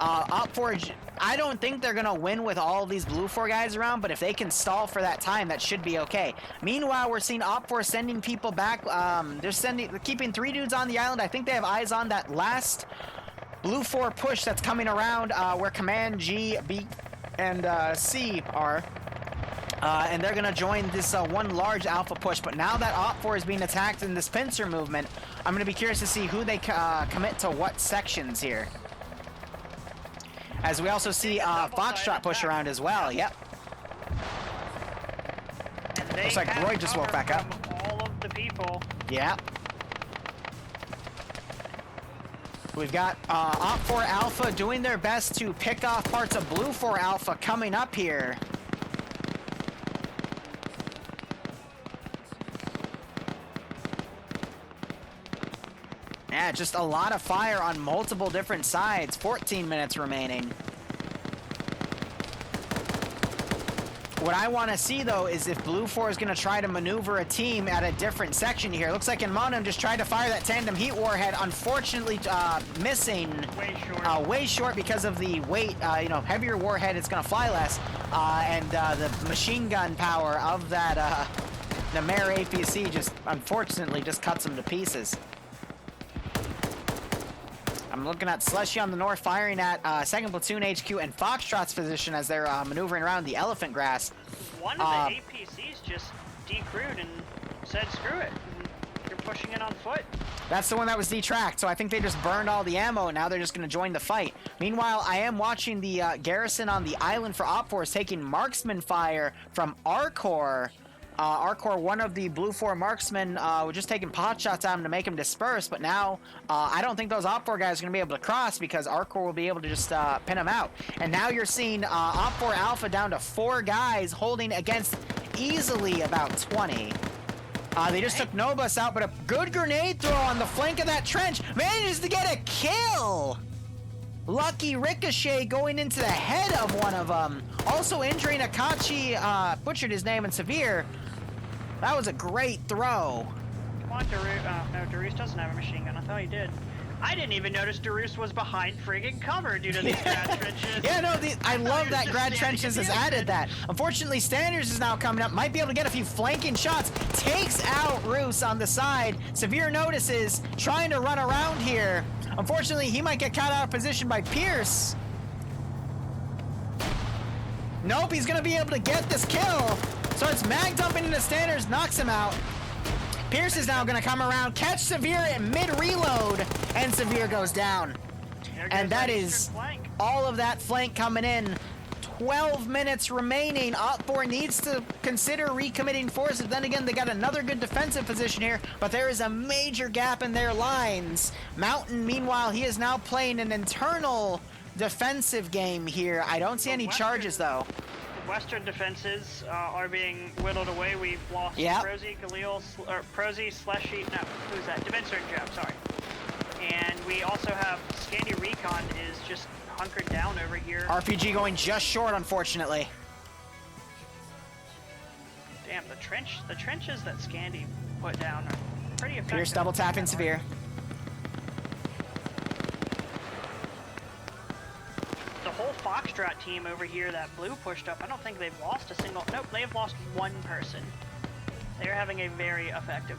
Speaker 1: OPFOR, I don't think they're going to win with all of these BLUFOR guys around, but if they can stall for that time, that should be okay. Meanwhile, we're seeing OPFOR sending people back. They're keeping 3 dudes on the island. I think they have eyes on that last BLUFOR push that's coming around where Command G, B, and C are. And they're going to join this one large Alpha push. But now that OPFOR is being attacked in this pincer movement, I'm going to be curious to see who they commit to what sections here. As we also see Foxtrot push around as well. Yep. Looks like Roy just woke back up.
Speaker 12: All of the people.
Speaker 1: Yep. We've got OPFOR Alpha doing their best to pick off parts of BLUFOR Alpha coming up here. Yeah, Yeah, just a lot of fire on multiple different sides. 14 minutes remaining. What I want to see, though, is if BLUFOR is going to try to maneuver a team at a different section here. Looks like Inmonum just tried to fire that tandem heat warhead, unfortunately missing way short because of the weight. You know, heavier warhead, it's going to fly less. And the machine gun power of that the Mare APC just, unfortunately, just cuts them to pieces. I'm looking at Slushy on the north, firing at 2nd Platoon HQ and Foxtrot's position as they're maneuvering around the elephant grass.
Speaker 12: One of the APCs just decrewed and said, screw it. And you're pushing it on foot.
Speaker 1: That's the one that was detracked, so I think they just burned all the ammo, and now they're just going to join the fight. Meanwhile, I am watching the garrison on the island for OPFOR is taking marksman fire from Arcor. Arcor, one of the BLUFOR marksmen, was just taking pot shots at him to make him disperse, but now I don't think those OPFOR guys are going to be able to cross because Arcor will be able to just pin him out. And now you're seeing OPFOR Alpha down to 4 guys holding against easily about 20. They just took Nobus out, but a good grenade throw on the flank of that trench manages to get a kill! Lucky ricochet going into the head of one of them. Also injuring Akachi, butchered his name in severe. That was a great throw.
Speaker 12: Come on, Darus. No, Darus doesn't have a machine gun. I thought he did. I didn't even notice Darus was behind friggin' cover due to these grad trenches.
Speaker 1: Yeah, no, I love that grad trenches has added that. Unfortunately, Standards is now coming up. Might be able to get a few flanking shots. Takes out Roos on the side. Severe notices, trying to run around here. Unfortunately, he might get caught out of position by Pierce. Nope, he's gonna be able to get this kill. Starts mag dumping into Standards, knocks him out. Pierce is now gonna come around, catch Severe at mid-reload, and Severe goes down. And that is all of that flank coming in. 12 minutes remaining. OPFOR needs to consider recommitting forces. Then again, they got another good defensive position here, but there is a major gap in their lines. Mountain, meanwhile, he is now playing an internal defensive game here. I don't see any charges, though.
Speaker 12: The Western defenses are being whittled away. We've lost Prosy, Galil, or Prosy, Slushy, no, who's that? Defense job, sorry. And we also have Scandi Recon is just hunkered down over here.
Speaker 1: RPG going just short, unfortunately.
Speaker 12: Damn, the trenches that Scandi put down are pretty effective.
Speaker 1: Pierce double tapping Severe.
Speaker 12: The whole Foxtrot team over here that Blue pushed up, I don't think they've lost a single, nope, they've lost one person. They're having a very effective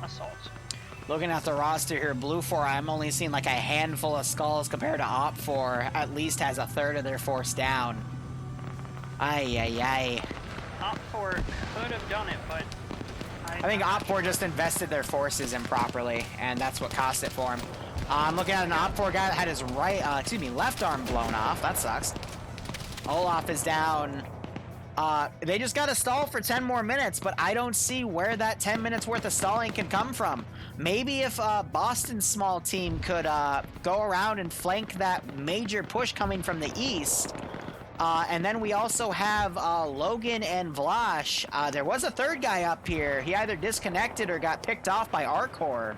Speaker 12: assault.
Speaker 1: Looking at the roster here, BLUFOR, I'm only seeing like a handful of skulls compared to OPFOR, at least has a third of their force down. Ay.
Speaker 12: OPFOR could have done it, but
Speaker 1: I think OPFOR just invested their forces improperly, and that's what cost it for him. I'm looking at an OPFOR guy that had his left arm blown off. That sucks. Olaf is down. They just got to stall for 10 more minutes, but I don't see where that 10 minutes worth of stalling can come from. Maybe if Boston's small team could go around and flank that major push coming from the east. And then we also have Logan and Vlash. There was a third guy up here. He either disconnected or got picked off by Arcor.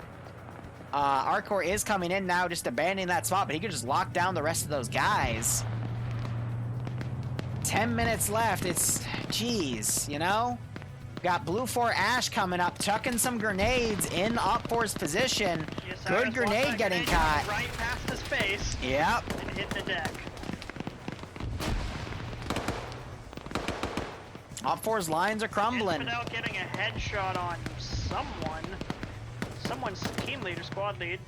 Speaker 1: Arcor is coming in now, just abandoning that spot, but he could just lock down the rest of those guys. 10 minutes left. It's, geez, you know? Got BLUFOR Ash coming up, chucking some grenades in OPFOR's position.
Speaker 12: Yes,
Speaker 1: good grenade getting caught.
Speaker 12: Right past his face.
Speaker 1: Yep.
Speaker 12: And hit the deck.
Speaker 1: OPFOR's lines are crumbling.
Speaker 12: Infidel getting a headshot on someone. Someone's team leader, squad lead.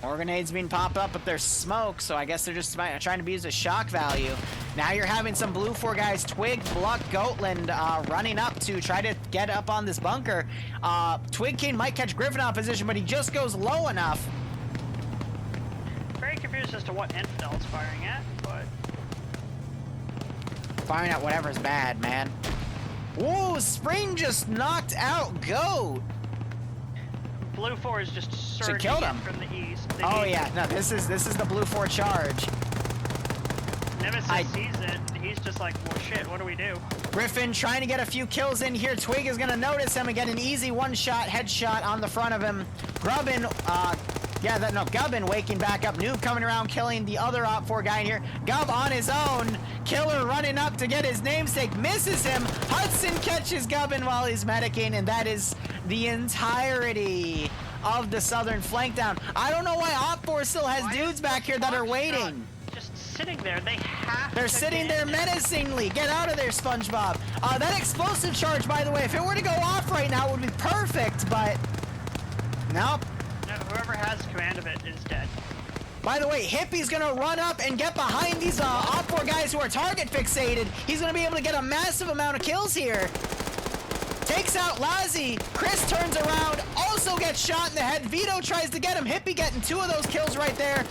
Speaker 1: More grenades being popped up, but there's smoke, so I guess they're just trying to use a shock value. Now you're having some BLUFOR guys, Twig, Bluck, Goatland, running up to try to get up on this bunker. Twig King might catch Griffin out of position, but he just goes low enough.
Speaker 12: Very confused as to what Infidel is firing at, but...
Speaker 1: Firing at whatever's bad, man. Whoa, Spring just knocked out Goat.
Speaker 12: BLUFOR is just surging
Speaker 1: killed him
Speaker 12: from the east.
Speaker 1: Yeah, no, this is the BLUFOR charge.
Speaker 12: Nemesis sees it, he's just like, well shit, what do we do?
Speaker 1: Griffin trying to get a few kills in here. Twig is gonna notice him and get an easy one-shot headshot on the front of him. Grubbin, Gubbin waking back up. Noob coming around, killing the other OPFOR guy in here. Gub on his own. Killer running up to get his namesake, misses him. Hudson catches Gubbin while he's medicing, and that is the entirety of the southern flank down. I don't know why OPFOR still has dudes back here that are waiting.
Speaker 12: Just sitting there, they have
Speaker 1: They're sitting there menacingly. Get out of there, SpongeBob. That explosive charge, by the way, if it were to go off right now, it would be perfect, but nope.
Speaker 12: No, whoever has command of it is dead.
Speaker 1: By the way, Hippie's gonna run up and get behind these OPFOR guys who are target fixated. He's gonna be able to get a massive amount of kills here. Takes out Lazzy. Chris turns around, also gets shot in the head. Vito tries to get him. Hippie getting 2 of those kills right there.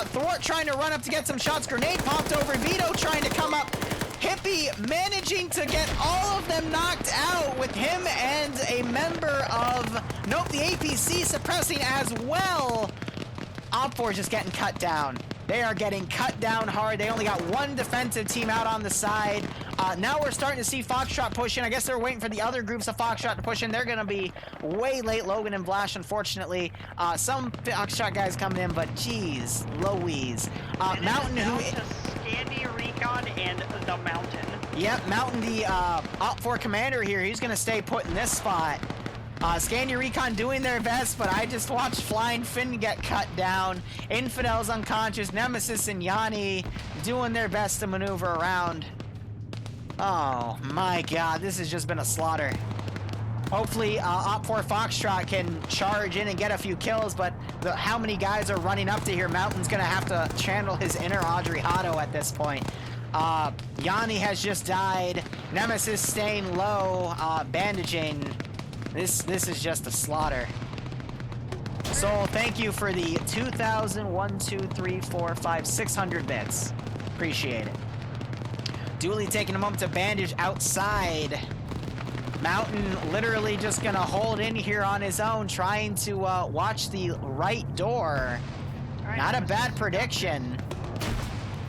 Speaker 1: Thwart trying to run up to get some shots. Grenade popped over. Vito trying to come up. Hippie managing to get all of them knocked out with him and a member of, nope, the APC suppressing as well. OPFOR just getting cut down. They are getting cut down hard. They only got 1 defensive team out on the side. Now we're starting to see Foxtrot push in. I guess they're waiting for the other groups of Foxtrot to push in. They're going to be way late. Logan and Vlash, unfortunately. Some Foxtrot guys coming in, but geez, Louise. Mountain who...
Speaker 12: Scandy, Recon, and the Mountain.
Speaker 1: Yep, Mountain, the OPFOR commander here. He's going to stay put in this spot. Scandy Recon doing their best, but I just watched Flying Finn get cut down. Infidel's unconscious. Nemesis and Yanni doing their best to maneuver around. Oh my god, this has just been a slaughter. Hopefully, OPFOR Foxtrot can charge in and get a few kills, but how many guys are running up to here? Mountain's gonna have to channel his inner Audrey Otto at this point. Yanni has just died. Nemesis staying low, bandaging. This is just a slaughter. Soul, thank you for the 600 bits. Appreciate it. Dooley taking a moment to bandage outside. Mountain literally just gonna hold in here on his own, trying to watch the right door. Right, not a bad prediction.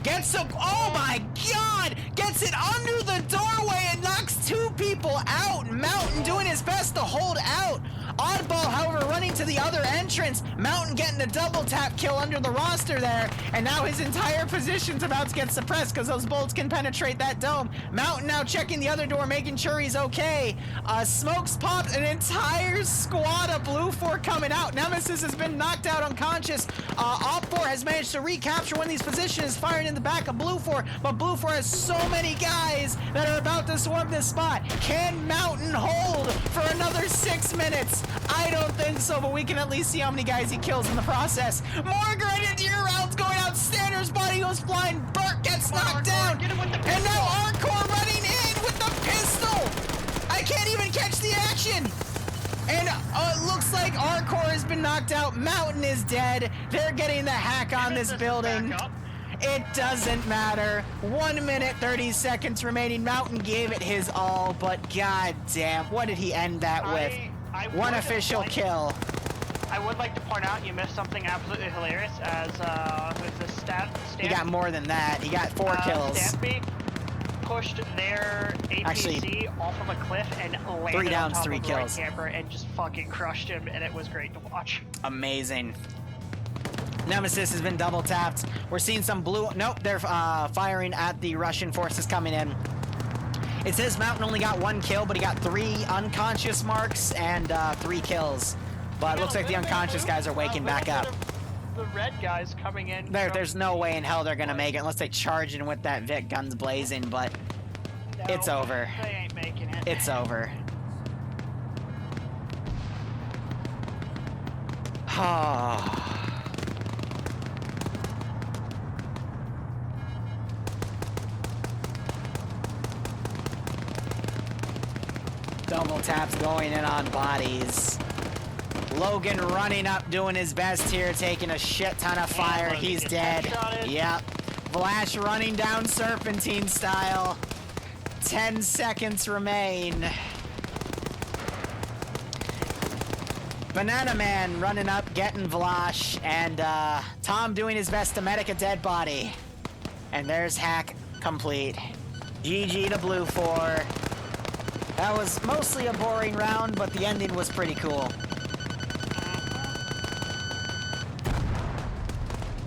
Speaker 1: Gets him, oh my god! Gets it under the doorway and knocks 2 people out. Mountain doing his best to hold out. Oddball, however, running to the other entrance. Mountain getting a double tap kill under the roster there. And now his entire position's about to get suppressed because those bolts can penetrate that dome. Mountain now checking the other door, making sure he's okay. Smokes popped, an entire squad of BLUFOR coming out. Nemesis has been knocked out unconscious. OPFOR has managed to recapture one of these positions, firing in the back of BLUFOR, but BLUFOR has so many guys that are about to swarm this spot. Can Mountain hold for another 6 minutes? I don't think so, but we can at least see how many guys he kills in the process. More grenadier rounds going out. Stander's body goes flying. Burt gets knocked down. And now Arcor running in with the pistol. I can't even catch the action. And it looks like Arcor has been knocked out. Mountain is dead. They're getting the hack on this building. It doesn't matter. 1 minute, 30 seconds remaining. Mountain gave it his all, but god damn, what did he end that with? 1 official kill.
Speaker 12: I would like to point out you missed something absolutely hilarious as with the
Speaker 1: He got more than that. He got 4 kills.
Speaker 12: Stampy pushed their APC off of a cliff and landed
Speaker 1: 3 downs,
Speaker 12: on top
Speaker 1: 3
Speaker 12: of the
Speaker 1: kills.
Speaker 12: right camper and just fucking crushed him, and it was great to watch.
Speaker 1: Amazing. Nemesis has been double tapped. We're seeing some blue. Nope, they're firing at the Russian forces coming in. It says Mountain only got 1 kill, but he got 3 unconscious marks and 3 kills. But it looks like the unconscious guys are waking back up.
Speaker 12: The red guys coming in.
Speaker 1: There's no way in hell they're gonna make it unless they charge in with that Vic guns blazing, but
Speaker 12: no,
Speaker 1: it's over.
Speaker 12: They ain't making it.
Speaker 1: It's over. Double taps going in on bodies. Logan running up, doing his best here, taking a shit ton of fire. He's dead. Yep. Vlash running down Serpentine style. 10 seconds remain. Banana Man running up, getting Vlash, and Tom doing his best to medic a dead body. And there's hack complete. GG to BLUFOR. That was mostly a boring round, but the ending was pretty cool.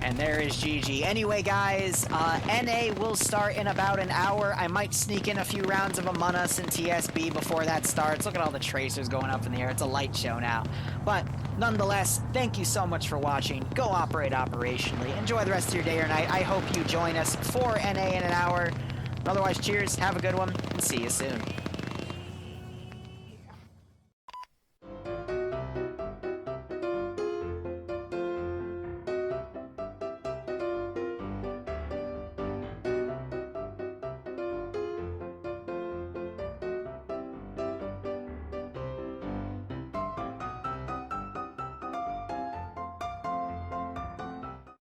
Speaker 1: And there is GG. Anyway, guys, NA will start in about an hour. I might sneak in a few rounds of Among Us and TSB before that starts. Look at all the tracers going up in the air. It's a light show now. But nonetheless, thank you so much for watching. Go operate operationally. Enjoy the rest of your day or night. I hope you join us for NA in an hour. Otherwise, cheers, have a good one, and see you soon.